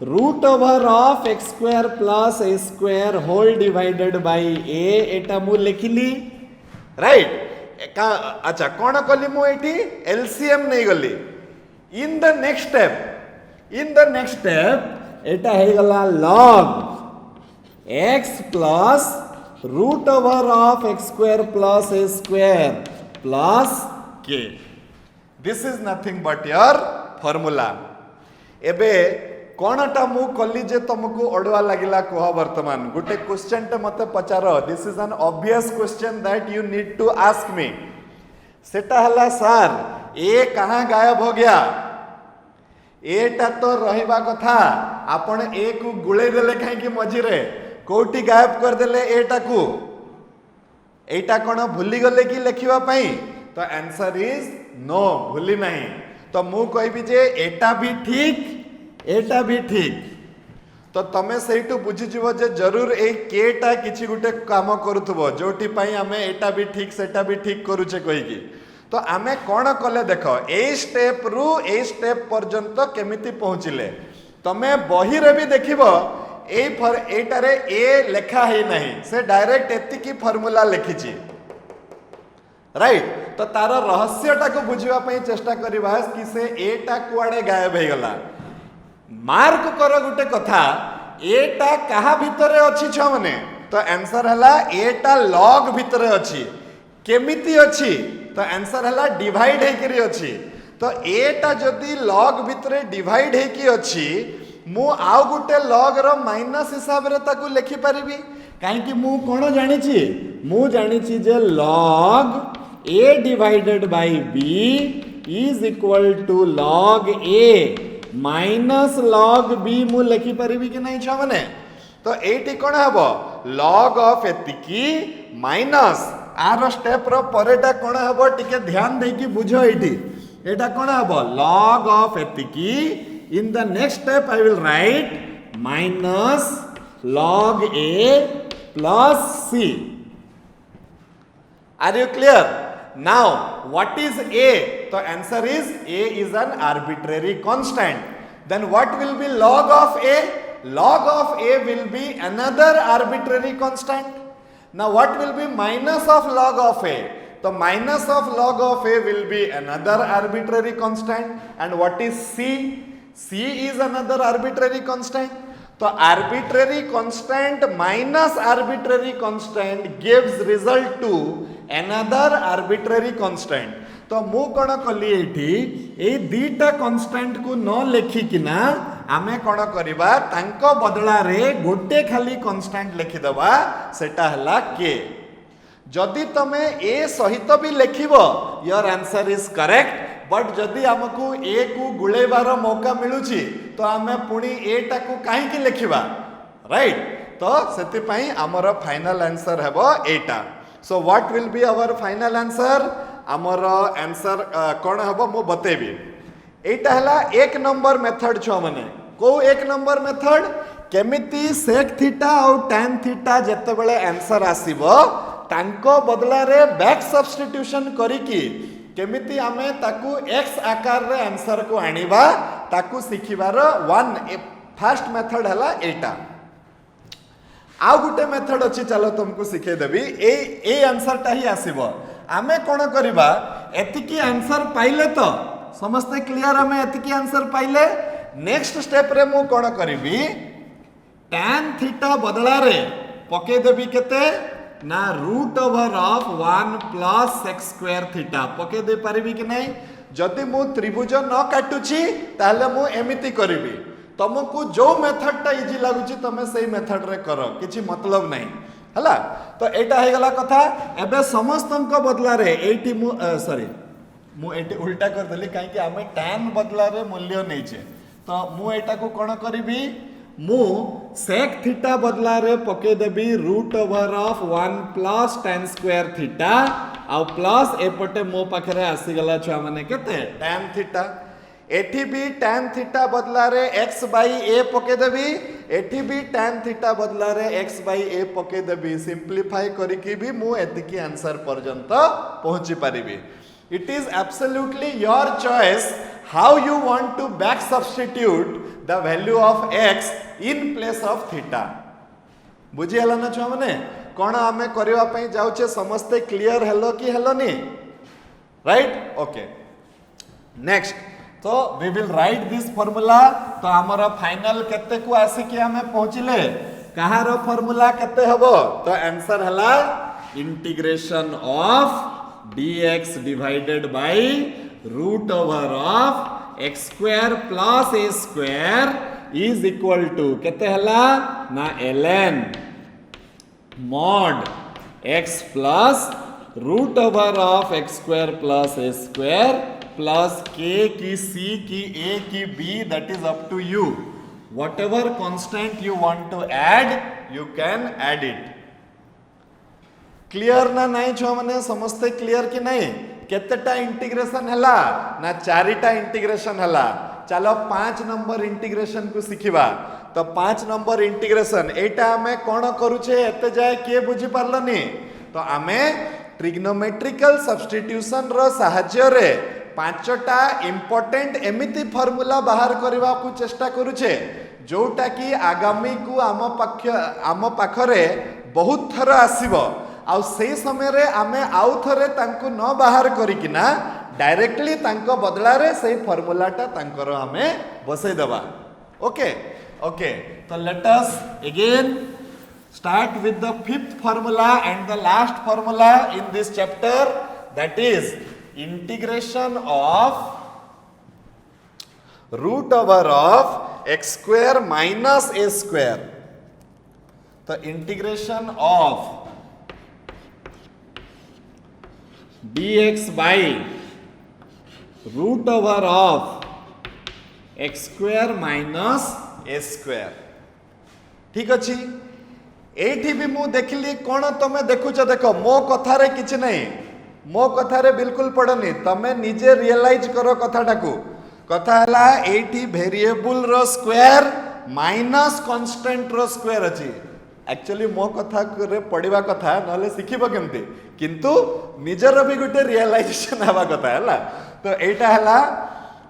root over of x square plus a square whole divided by a, एटा मु लिखिली, राइट। अच्छा कौन कली मु एठी एलसीएम नहीं गली। In the next step, in the next step एटा हे गला log x plus root over of x square plus a square plus k। This is nothing but your formula. एबे कोनटा मु कली जे तुमको अडवा लागिला कह वर्तमान गुटे क्वेश्चन टे मते पचारो। This is an obvious question that you need to ask me. सेटा हला सर ए कहां गायब हो गया? एटा तो रहिबा कथा, आपण ए को गुळे देले काहे कि मझी रे कोठी गायब कर देले एटा को? एटा कोन भूली गले कि लेखिबा पई? तो आंसर इज नो, भूली नहीं। तो मु कहबी जे एटा भी ठीक, एटा भी ठीक। तो तमे सेठू बुझी जीवो जे जरूर ए केटा किछि गुटे काम करूथबो जोटी पई हमें एटा भी ठीक सेटा भी ठीक करूचे कहिकी। तो आमे कौन कले देखो ए स्टेप रु ए स्टेप पर्यंत केमिति पहुँचिले। तमे बही रे भी देखिबो एटारे ए लेखा है नहीं, से डायरेक्ट एतिकी फॉर्मूला लिखिछि, राइट। तो तार रहस्यटा को बुझिबा पई चेष्टा करिबा कि से एटा कुआडे गायब हे गला। मार्क कर गुटे कथा, एटा कहा भितरे अछि छ माने? तो आंसर हला एटा लॉग भितरे अछि। केमिति अछि? तो आंसर हला डिवाइड हे करी अछि। तो एटा जदि लॉग भितरे डिवाइड हे की अछि, मु आउ गुटे लॉग रो माइनस हिसाब रे ताकू लिखि परिबी, कहीं मु कौन जानी मु जानी जे log a divided by b is equal to log a minus log b मु लिखि परिबी कि नहीं छुआ माने तो एटी कौन हम log ऑफ एतिकी माइनस आर स्टेप रो परेटा कौन हम टिके ध्यान देकी बुझो एटी एटा कौन हम log ऑफ एतिकी in the next step I will write minus log a plus c. Are you clear? Now what is a? The answer is a is an arbitrary constant. Then what will be log of a? Log of a will be another arbitrary constant. Now what will be minus of log of a? The minus of log of a will be another arbitrary constant. And what is c? C is another arbitrary constant. So arbitrary constant minus arbitrary constant gives result to another arbitrary constant. तो मु कौन कली ये दीटा constant को न लिखिकिना आमे कौन करिबा तांको बदला रे गोटे खाली कांस्टेंट लिखिदबा सेटा हला के जदि तमे ए सहित भी लिखिबो your answer is correct but जदि हमकु ए को गुळेबार मौका मिलुची तो आमे पुणी ए टा को काहे की लिखिबा राइट तो सेति पई हमर फाइनल आंसर हेबो एटा so what will be our final answer हमर आंसर कोन हेबो मु बतेबी एटा हला एक नंबर मेथड छ माने को एक नंबर मेथड केमिति sec थीटा और tan थीटा जते बेले आंसर आसीबो तांको बदला रे बैक सब्स्टिट्यूशन करिकी केमिति आमे ताकू x आकार रे आंसर को आनिबा ताकू सिखिबार वन फर्स्ट मेथड हला एटा आउ गुटे मेथड अछि चलो तुमको सिखे देबी ए आंसर ता ही आसीबो आमे कोन करिबा एतिकी आंसर पाइले तो समस्त क्लियर आमे एतिकी आंसर पाइले नेक्स्ट स्टेप रे मु कोन करिबी tan थीटा बदला रे पके देबी केते ना root over of 1 plus sec square theta पके दे पारिबी कि नहीं जदि मु त्रिभुज न काटुची ताले मु एमिति करिबी तुमको जो मेथड टा इजी लागुची तमे सेही मेथड रे करो किछि मतलब नहीं हला तो एटा हे गला कथा एबे समस्तन को बदला रे एटी मु सॉरी मु एटी उल्टा कर देली काहे कि हमें tan बदला रे मूल्य नै छे तो मु एटा को कोन करिबी मु sec थीटा बदला रे पके देबी root over of 1 plus tan square theta आ प्लस एपटे मो पाखरे आसी गला छुआ माने केते tan थीटा एठी भी tan थीटा बदला रे x बाई a पके देबी एठी भी tan थीटा बदला रे x बाई a पके देबी सिंपलीफाई करिकि भी मु एतिकी आंसर पर्यंत पहुंची परिबी it is absolutely your choice how you want to back substitute the value of x in place of theta बुझी हला ना छुआ माने कोन आमे करबा पई जाउछे समस्त क्लियर हेलो कि हेलो नी राइट ओके नेक्स्ट तो we will write this formula तो हमर फाइनल केते को आसी कि हमें पहुंचले कहार फार्मूला केते हबो तो आंसर हला integration of dx divided by root over of x square plus a square is equal to केते हला ना ln mod x plus root over of x square plus a square plus k की c की a की b that is up to you whatever constant you want to add you can add it clear ना नहीं छो माने समझते clear कि नहीं केतेटा इंटीग्रेशन हला ना चारिटा इंटीग्रेशन हला चलो 5 नंबर इंटीग्रेशन को सिखिबा तो 5 नंबर इंटीग्रेशन एटा हमें कोन करूछे एते जाय के बुझी पारलनी तो हमें ट्रिग्नोमेट्रिकल सब्स्टिट्यूशन रो सहाय्य रे 5टा इंपोर्टेंट एमिति फार्मूला बाहर करबा को चेष्टा करूछे जोटा कि आगामी को आम पाखरे बहुत थर आसीबो आ से समय रे आमे आउ थरे तांको न बाहर करिकिना डायरेक्टली तांको बदला रे सही फार्मूलाटा तांकर आमे बसै देबा ओके ओके तो let us again start with the fifth formula and the last formula in this chapter that is integration of root over of x square minus a square तो integration of dx by root over of x square minus a square. ठीक अच्छी एठी भी मु देखली कौन तमे देखुच देख मो कथारे किछ नहीं मो कथारे बिल्कुल पड़नी तमे निजे रियलाइज करो कथाटाकू कथा हला एठी वेरिएबल रो स्क्वायर माइनस कांस्टेंट रो स्क्वायर अछि एक्चुअली मो कथा रे पढ़िबा कथा नले सिखिबो केमती किंतु निजर भी गोटे रियलाइजेशन हवा कथा हला तो एटा हला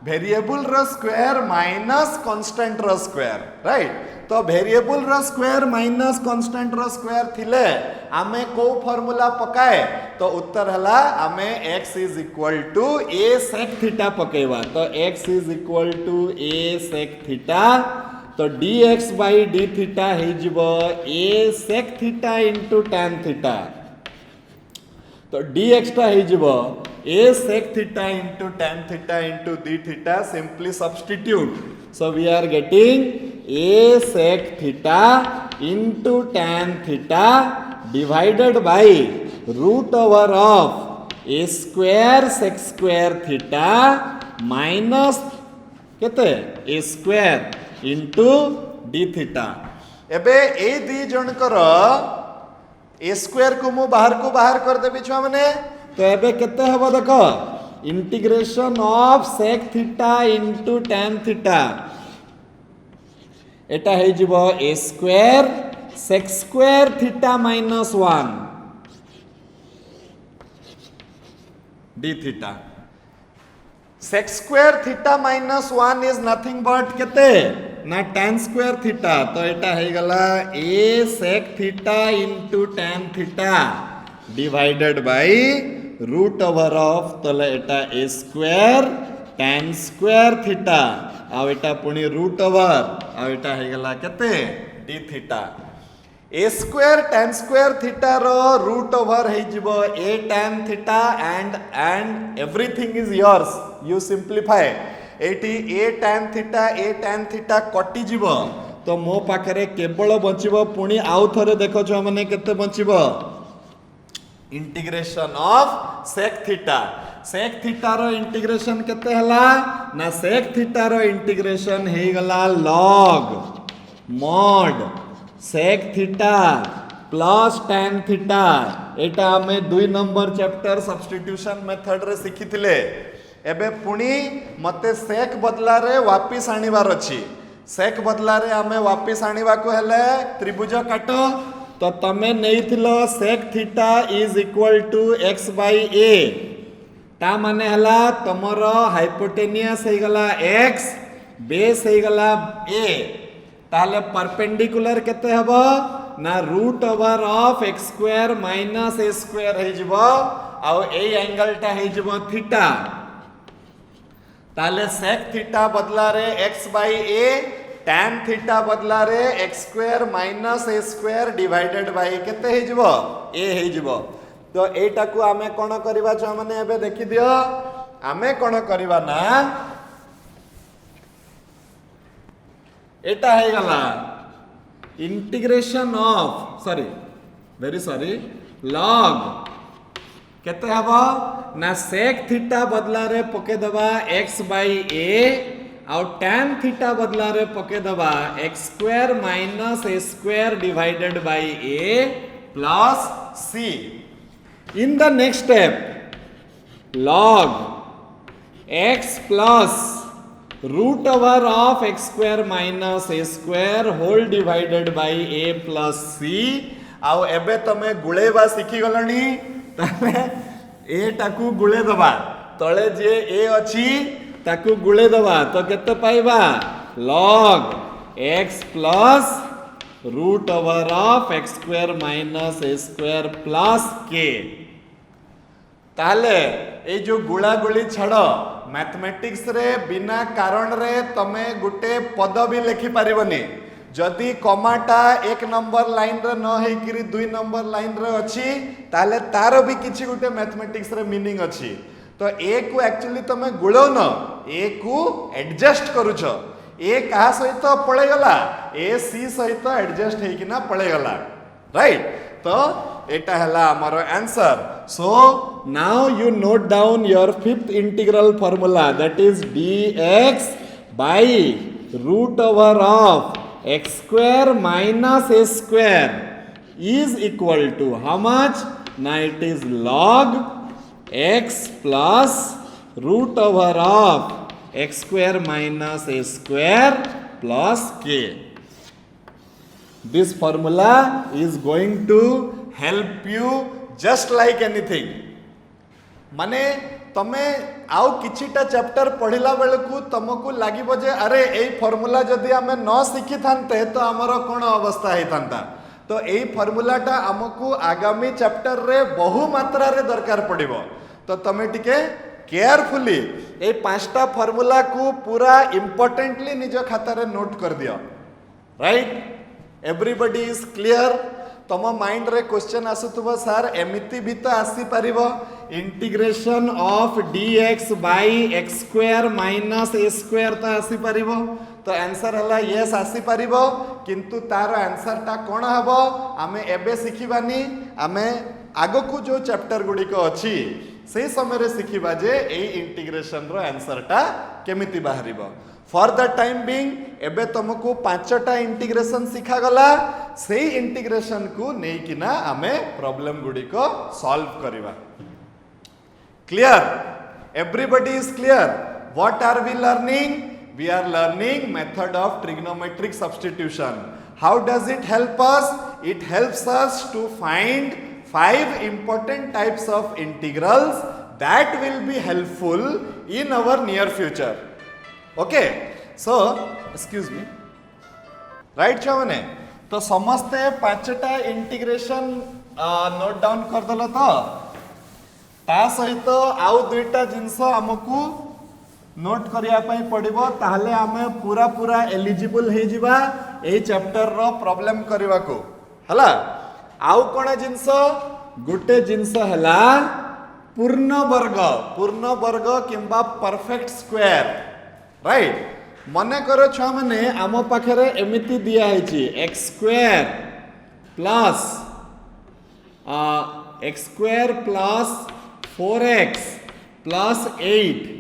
वेरिएबल रो स्क्वायर माइनस कांस्टेंट रो स्क्वायर राइट तो वेरिएबल रो स्क्वायर माइनस कांस्टेंट रो स्क्वायर थिले आमे को फार्मूला पकाए तो उत्तर हला आमे x is equal to a sec theta पकेवा तो x is equal to a sec theta तो dx बाई d थीटा हे जिवो a sec theta into tan theta तो dx टा हे जिवो a sec theta into tan theta into d theta simply substitute so we are getting a sec theta into tan theta divided by root over of a square sec square theta minus केते a square into d theta एबे ए दी जनकर a square को मु बाहर कर देबी छुआ माने तो एबे केते हबो देखो integration of sec theta into tan theta एटा हे जिवो a square sec square theta minus 1 d theta sec square theta minus 1 is nothing but केते ना tan स्क्वायर थीटा तो एटा हे गला a sec theta into tan theta divided by root over of तले एटा a square tan square theta आ एटा पुनी रूट ओवर आ एटा हे गला केते d theta a square tan square theta रो रूट ओवर हे जिवो a tan theta and everything is yours you simplify एटी a tan थीटा कटि जिवो तो मो पाखरे केवल बचिबो पुनी आउ थरे देखो छ माने केते बचिबो इंटीग्रेशन ऑफ sec थीटा रो इंटीग्रेशन केते हला ना sec थीटा रो इंटीग्रेशन हे गला log mod sec theta plus tan theta एटा हमें 2 नंबर चैप्टर सब्स्टिट्यूशन मेथड रे सिखिथिले एबे पुनी मते sec बदला रे वापस आनिबार अछि sec बदला रे हमें वापस आनिबा को हेले त्रिभुज काटो तो तमे नेइथिलो sec theta is equal to x by a ता माने हला तमरो हाइपोटेनियस हे गला x बेस हे गला a ताले परपेंडिकुलर केते हबो ना root over of x square minus a square हे जिवो आ ए एंगल टा हे जिवो थीटा ताले sec थीटा बदला रे x by a tan theta बदला रे x square minus a square divided by केते हे जिवो a हे जिवो तो एटा को आमे कोन करबा छ माने एबे देखि दियो आमे कोन करबा ना एटा हे गला integration of very sorry log केते हबो ना sec थीटा बदला रे पके दबा x बाई a और tan थीटा बदला रे पके दबा x square minus a square divided by a plus c in the next step log x plus root over of x square minus a square whole divided by a plus c आउ एबे तमे गुळेबा सिखि गलनी तमे ए टाकू गुळे दबा तळे जे a अछि ताकू गुळे दबा तो केते पाइबा log x plus root over of x square minus a square plus k ताले ए जो गुळा गुळी छड़ मैथमेटिक्स रे बिना कारण रे तमे गुटे पद भी लिखि पारिबनी जदि कमाटा 1 नंबर लाइन रे न हे किरी 2 नंबर लाइन रे अछि ताले तारो भी किछि गुटे मैथमेटिक्स रे मीनिंग अछि तो ए को एक्चुअली तमे गुळो न ए को एडजस्ट करूछ ए कहा सहित पड़े गला ए सी सहित एडजस्ट होइकिना पड़े गला राइट तो एटा हला हमर answer so now you note down your fifth integral formula that is dx by root over of x square minus a square is equal to how much? Now it is log x plus root over of x square minus a square plus k. This formula is going to help you just like anything. माने तमे आउ किछिटा chapter पढ़िला बेलकू तुमको लागिबो जे अरे एई formula जदि आमे न शिखि थानते तो हमर कोन अवस्था हे थांता तो एई फार्मूलाटा हमकू आगामी चैप्टर रे बहु मात्रा रे दरकार पड़िबो तो तमे टिके केयरफुली ए पांचटा फार्मूला को पूरा इंपोर्टेंटली निज खाता रे नोट कर दियो राइट एवरीबॉडी इज क्लियर तम माइंड रे क्वेश्चन आसुथबो सर एमिति भी तो आसी परिबो integration of dx by x square minus a square तो आसी परिबो तो आंसर हला यस आसी परिबो किंतु तार आंसर ता कोन हबो आमे एबे सिखिबानी आमे आगो को जो चैप्टर गुडी को अछि से समय रे सिखिबा जे ए इंटीग्रेशन रो आंसर ता केमिति बाहरिबो फॉर द टाइम बीइंग एबे तुमको पांचटा इंटीग्रेशन सिखा गला सेही इंटीग्रेशन को नै किना आमे प्रॉब्लम गुडी को सॉल्व करिबा clear everybody is clear what are we learning we are learning method of trigonometric substitution. How does it help us? It helps us to find 5 important types of integrals that will be helpful in our near future. Okay, so excuse me, right छुआने तो समस्ते पांचटा integration note down कर दलो तो ता सहित आउ दुईटा जिंस हमकू note करिया पई पड़िबो ताहले आमे पूरा पूरा एलिजिबल हे जिबा ए चैप्टर रो प्रॉब्लम करबा को हला आउ कोन जिंस गुटे जिंस हला पूर्ण वर्ग किंबा परफेक्ट स्क्वायर राइट मने करो छुआ माने आम पाखरे एमिति दिया हेची x square plus 4x plus 8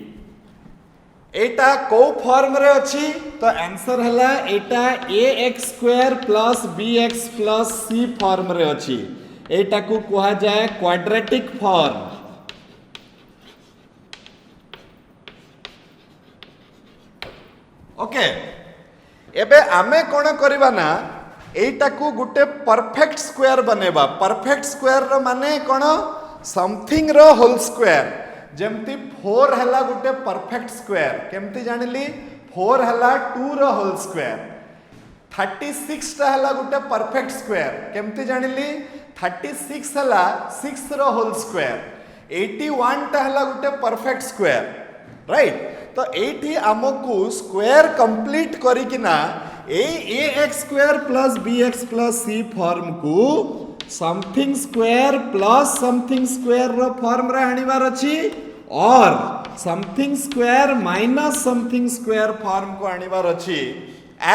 एटा को फॉर्म रे अछि तो आंसर हला एटा ax square plus bx plus c form रे अछि एटा को कहा जाय क्वाड्रेटिक फॉर्म ओके एबे आमे कोन करबा ना एटा को गुटे परफेक्ट स्क्वायर बनेबा परफेक्ट स्क्वायर रो माने कोन समथिंग रो होल स्क्वायर जेमती 4 हला गुटे परफेक्ट स्क्वायर केमती जानिली 4 हला 2 रो होल स्क्वायर 36 टा हला गुटे परफेक्ट स्क्वायर केमती जानिली 36 हला 6 रो होल स्क्वायर 81 टा हला गुटे परफेक्ट स्क्वायर राइट तो एठी हमकू स्क्वायर कंप्लीट करिकिना ए ax square plus bx plus c form को something square plus something square रो फॉर्म रे आनिबार अछि और something square minus something square form को आनिबार अछि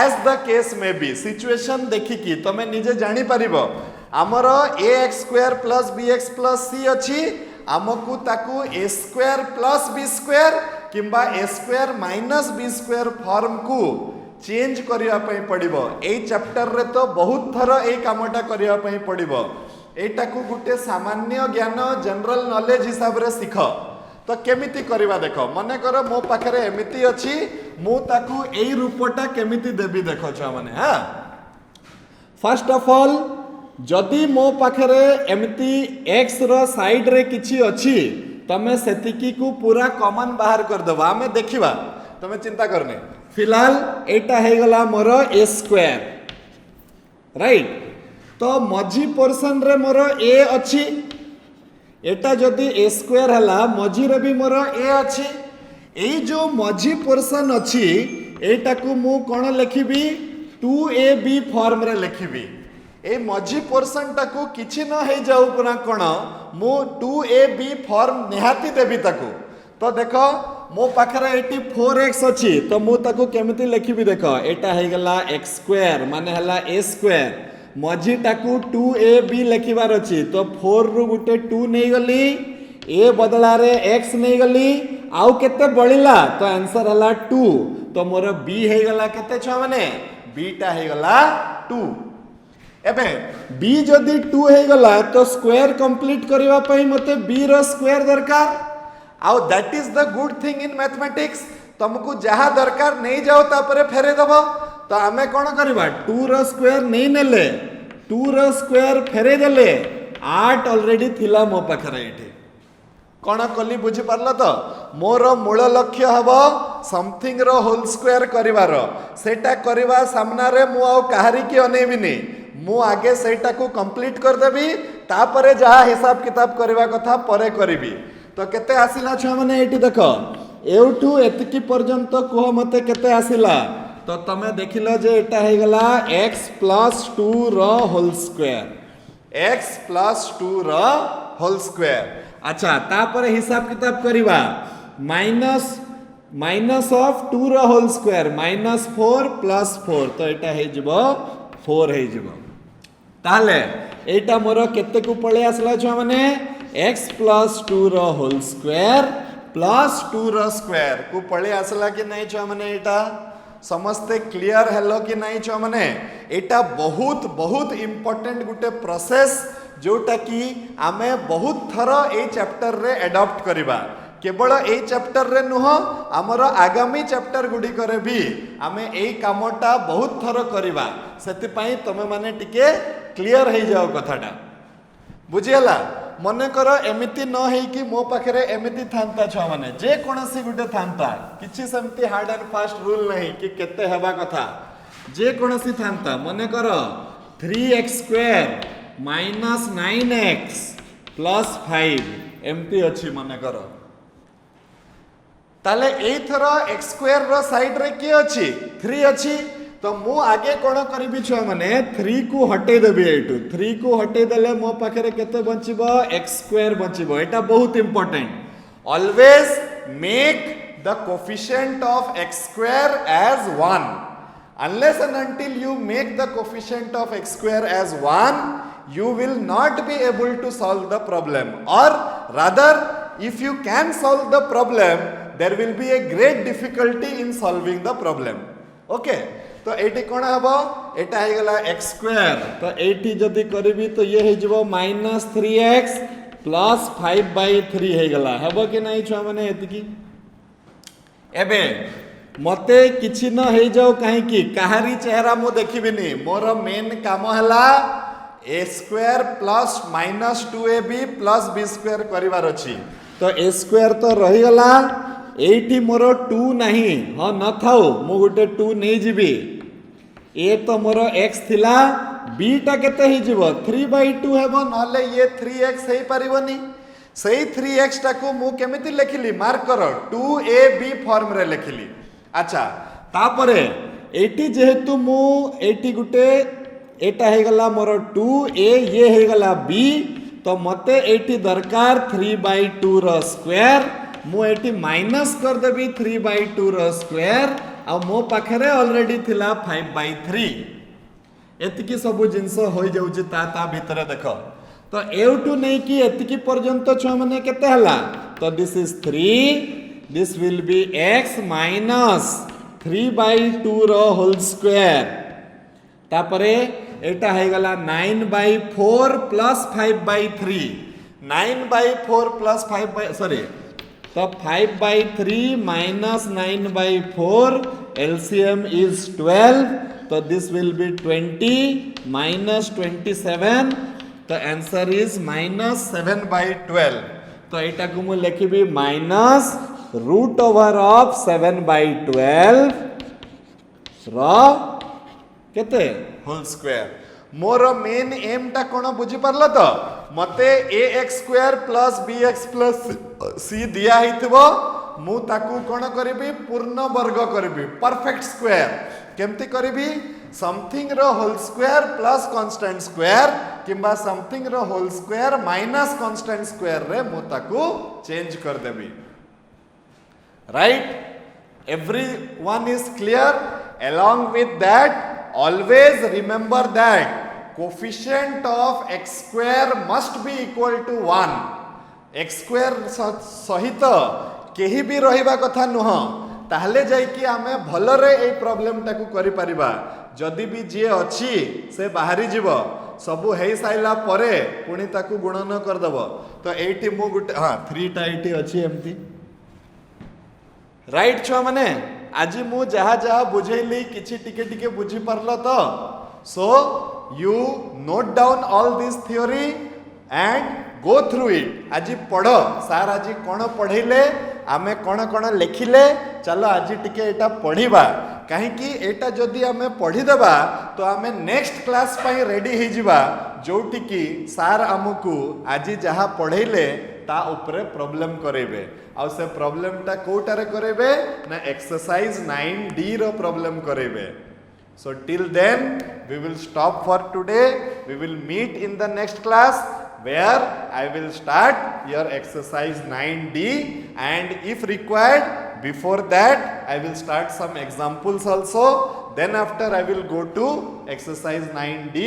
as the case may be situation देखिकी तमे निजे जानि परिबो हमरो ax square plus bx plus c अछि हमकू ताकू a square plus b square किंबा a square minus b square form को चेंज करिया पई पड़िबो ए चैप्टर रे तो बहुत थर ए कामटा करिया पई पड़िबो एटा को गुटे सामान्य ज्ञान जनरल नॉलेज हिसाब रे सिख तो केमिति करिवा देखो मने करो मो पाखरे एमिति अछि मु ताकू एई रूपटा केमिति देबी देखो छ माने हां फर्स्ट ऑफ ऑल जदि मो पाखरे एमिति x रो साइड रे किछि अछि तमे सेतिकी को पूरा कॉमन बाहर कर दबा हमें देखिबा तमे चिंता करने फिलहाल एटा हे गला मोर a स्क्वायर राइट तो मझी पोर्शन रे मोर a अछि एटा जदि a स्क्वायर हला मझी रे भी मोर a अछि एई जो मझी पोर्शन अछि एटा को मु कोन लिखिबी 2ab फॉर्म रे लिखिबी ए मझी पोर्शन टा को किछि न हे जाउ पुरा कोन मु 2ab फॉर्म निहाती देबी ताकू तो देखो मो पाखरे एटी 4x अच्छी तो मु ताकू केमिति लिखिबि देख एटा हे गला x स्क्वायर माने हला a स्क्वायर मझीटाकू 2ab लिखिबार अच्छी तो 4 रु गुटे 2 नहीं गली a बदला रे x नहीं गली आउ केते बळिला तो आंसर हला 2 तो मोर b हे गला केते छ माने b टा हे गला 2 एबे b जदी 2 हे गला तो स्क्वायर कंप्लीट करबा पई मते b रो स्क्वायर दरकार आउ that is the good thing in mathematics तुमको जहाँ दरकार नहीं जाओ तापरे फेरे दब तो आमे कौन करबा 2 रो स्क्वायर नहीं नेले 2 रो स्क्वायर फेरे देले 8 ऑलरेडी थिला मो पाखरे एठी कौन कली बुझी पारला तो मोर मूल लक्ष्य हबो समथिंग रो होल स्क्वायर करिवार सेटा करबा सामना रे मु आउ कहारी की अनेबिनी मु आगे सेटा को कंप्लीट कर देबी तापरे जहाँ हिसाब किताब करबा कथा परे करबी तो केते आसिला छ माने एठी देखो एउठू एतिकी पर्यंत कोह मते केते आसिला तो तमे देखिलो जे एटा हे गला x + 2 रो होल स्क्वायर x + 2 रो होल स्क्वायर अच्छा तापरे हिसाब किताब करिबा माइनस ऑफ 2 रो होल स्क्वायर -4 + 4 तो एटा हे जिवो 4 हे जिवो ताले एटा मोर केते को पळे आसला छ माने x + 2 रो होल स्क्वायर प्लस 2 रो स्क्वायर को पळे आसला कि नहीं छ माने एटा समस्ते क्लियर हेलो कि नहीं छ माने एटा बहुत बहुत इंपोर्टेंट गुटे प्रोसेस जोटा कि आमे बहुत थर ए चैप्टर रे एडॉप्ट करिबा केवल ए चैप्टर रे नुह आमर आगामी चैप्टर गुडी करे भी आमे ए कामटा बहुत थर करिबा सेति पई तमे माने टिके क्लियर हे जाओ कथाटा बुझियला मन कर एमिति न है कि मो पाखरे एमिति थांता छ माने जे कोनसी गुटे थांता किछि सेमति हार्ड एंड फास्ट रूल नहीं कि केते हेबा कथा जे कोनसी थांता मन कर 3x² - 9x + 5 एमती अछि मन कर ताले एई थर x² रो साइड रे के अछि 3 अछि तो मु आगे कोन करिबि छ माने 3 को हटे देबी एटू 3 को हटे देले मो पाखरे केते बंचिबो x² बंचिबो एटा बहुत important always make the coefficient of x² as 1 unless and until you make the coefficient of x² as 1 you will not be able to solve the problem or rather if you can solve the problem there will be a great difficulty in solving the problem okay तो एटी कोन हबो एटा हे गला x² तो eighty जदी करबी तो ये हे जबो -3x + 5/3 हे गला हबो कि नहीं छ माने एतिकी एबे मते किछि न हे जाओ काहे कि कहारी चेहरा मु देखिबिनी मोर मेन काम हला a² + -2ab + b² करिवार अछि तो a² तो रही गला एठी मोर 2 नहीं हाँ न थाओ मु गुटे 2 नहीं जीबी ए तो मोर x थिला b टा केते ही जीवो 3/2 हेबो नले ये 3x हे परिबोनी सही 3x टा को मु केमिति लिखिली मार्क करो 2ab फॉर्म रे लिखिली अच्छा तापरे एठी जेहेतु मु एठी गुटे एटा हे गला मोर 2a ये हे गला b तो मते एठी दरकार 3/2 रो स्क्वायर मु एटी माइनस कर देबी 3/2 रो स्क्वायर आ मो पाखरे ऑलरेडी थिला 5/3 एतिकी सब जिंस होई जाउची ता भीतर देखो तो एउटू नहीं कि एतिकी पर्यंत छ माने केते हला तो this is 3 this will be x - 3/2 रो होल स्क्वायर तापरे एटा हे गला 9/4 + 5/3 9/4 + 5 सॉरी तो 5/3 - 9/4 LCM is 12 तो this will be 20 - 27 तो आंसर is -7/12 तो एटा को मु लिखिबी -√of 7/12 रो केते होल स्क्वायर मोर मेन एम टा कोन बुझी परला तो मते ax² + bx + c दिया हितबो मु ताकू कोन करबी पूर्ण वर्ग करबी परफेक्ट स्क्वायर केमती करबी समथिंग रो whole square plus constant square किंबा समथिंग रो whole square minus constant square रे मु ताकू चेंज कर देबी right? Everyone is clear? Along with that, always remember that coefficient of x square must be equal to 1. x square सहित केही भी रहिबा कथा नुह ताहले जाई कि आमे भलरे ए प्रॉब्लम टाकू करि परिबा जदि भी जे अछि से बाहरी जीव सबु हेई साइला परे पुणी ताकू गुणन कर दबो तो एठी मु गुटे हां 3 टा एठी अछि एमती राइट छुआ माने आज मु जहा जहा बुझेली किछि टिके टिके बुझी परलो तो so you note down all this theory and go through it आज पढ़ सार आज कौन पढ़ेले आमे कौन कौन लिखिले चलो आज टिके एटा पढ़िबा कहीं एटा जदि आमे पढ़ी देबा तो आमे नेक्स्ट क्लास पई रेडी हे जिबा जोटी की सार हमकू आज जहा पढ़ेले ता ऊपर प्रॉब्लम करेबे आ से प्रॉब्लम ता कोटारे करेबे ना एक्सरसाइज 9D रो प्रॉब्लम करेबे. So till then we will stop for today. We will meet in the next class where I will start your exercise 9D and if required before that I will start some examples also. Then after I will go to exercise 9D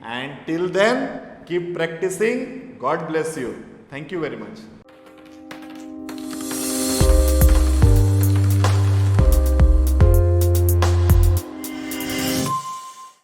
and till then keep practicing. God bless you. Thank you very much.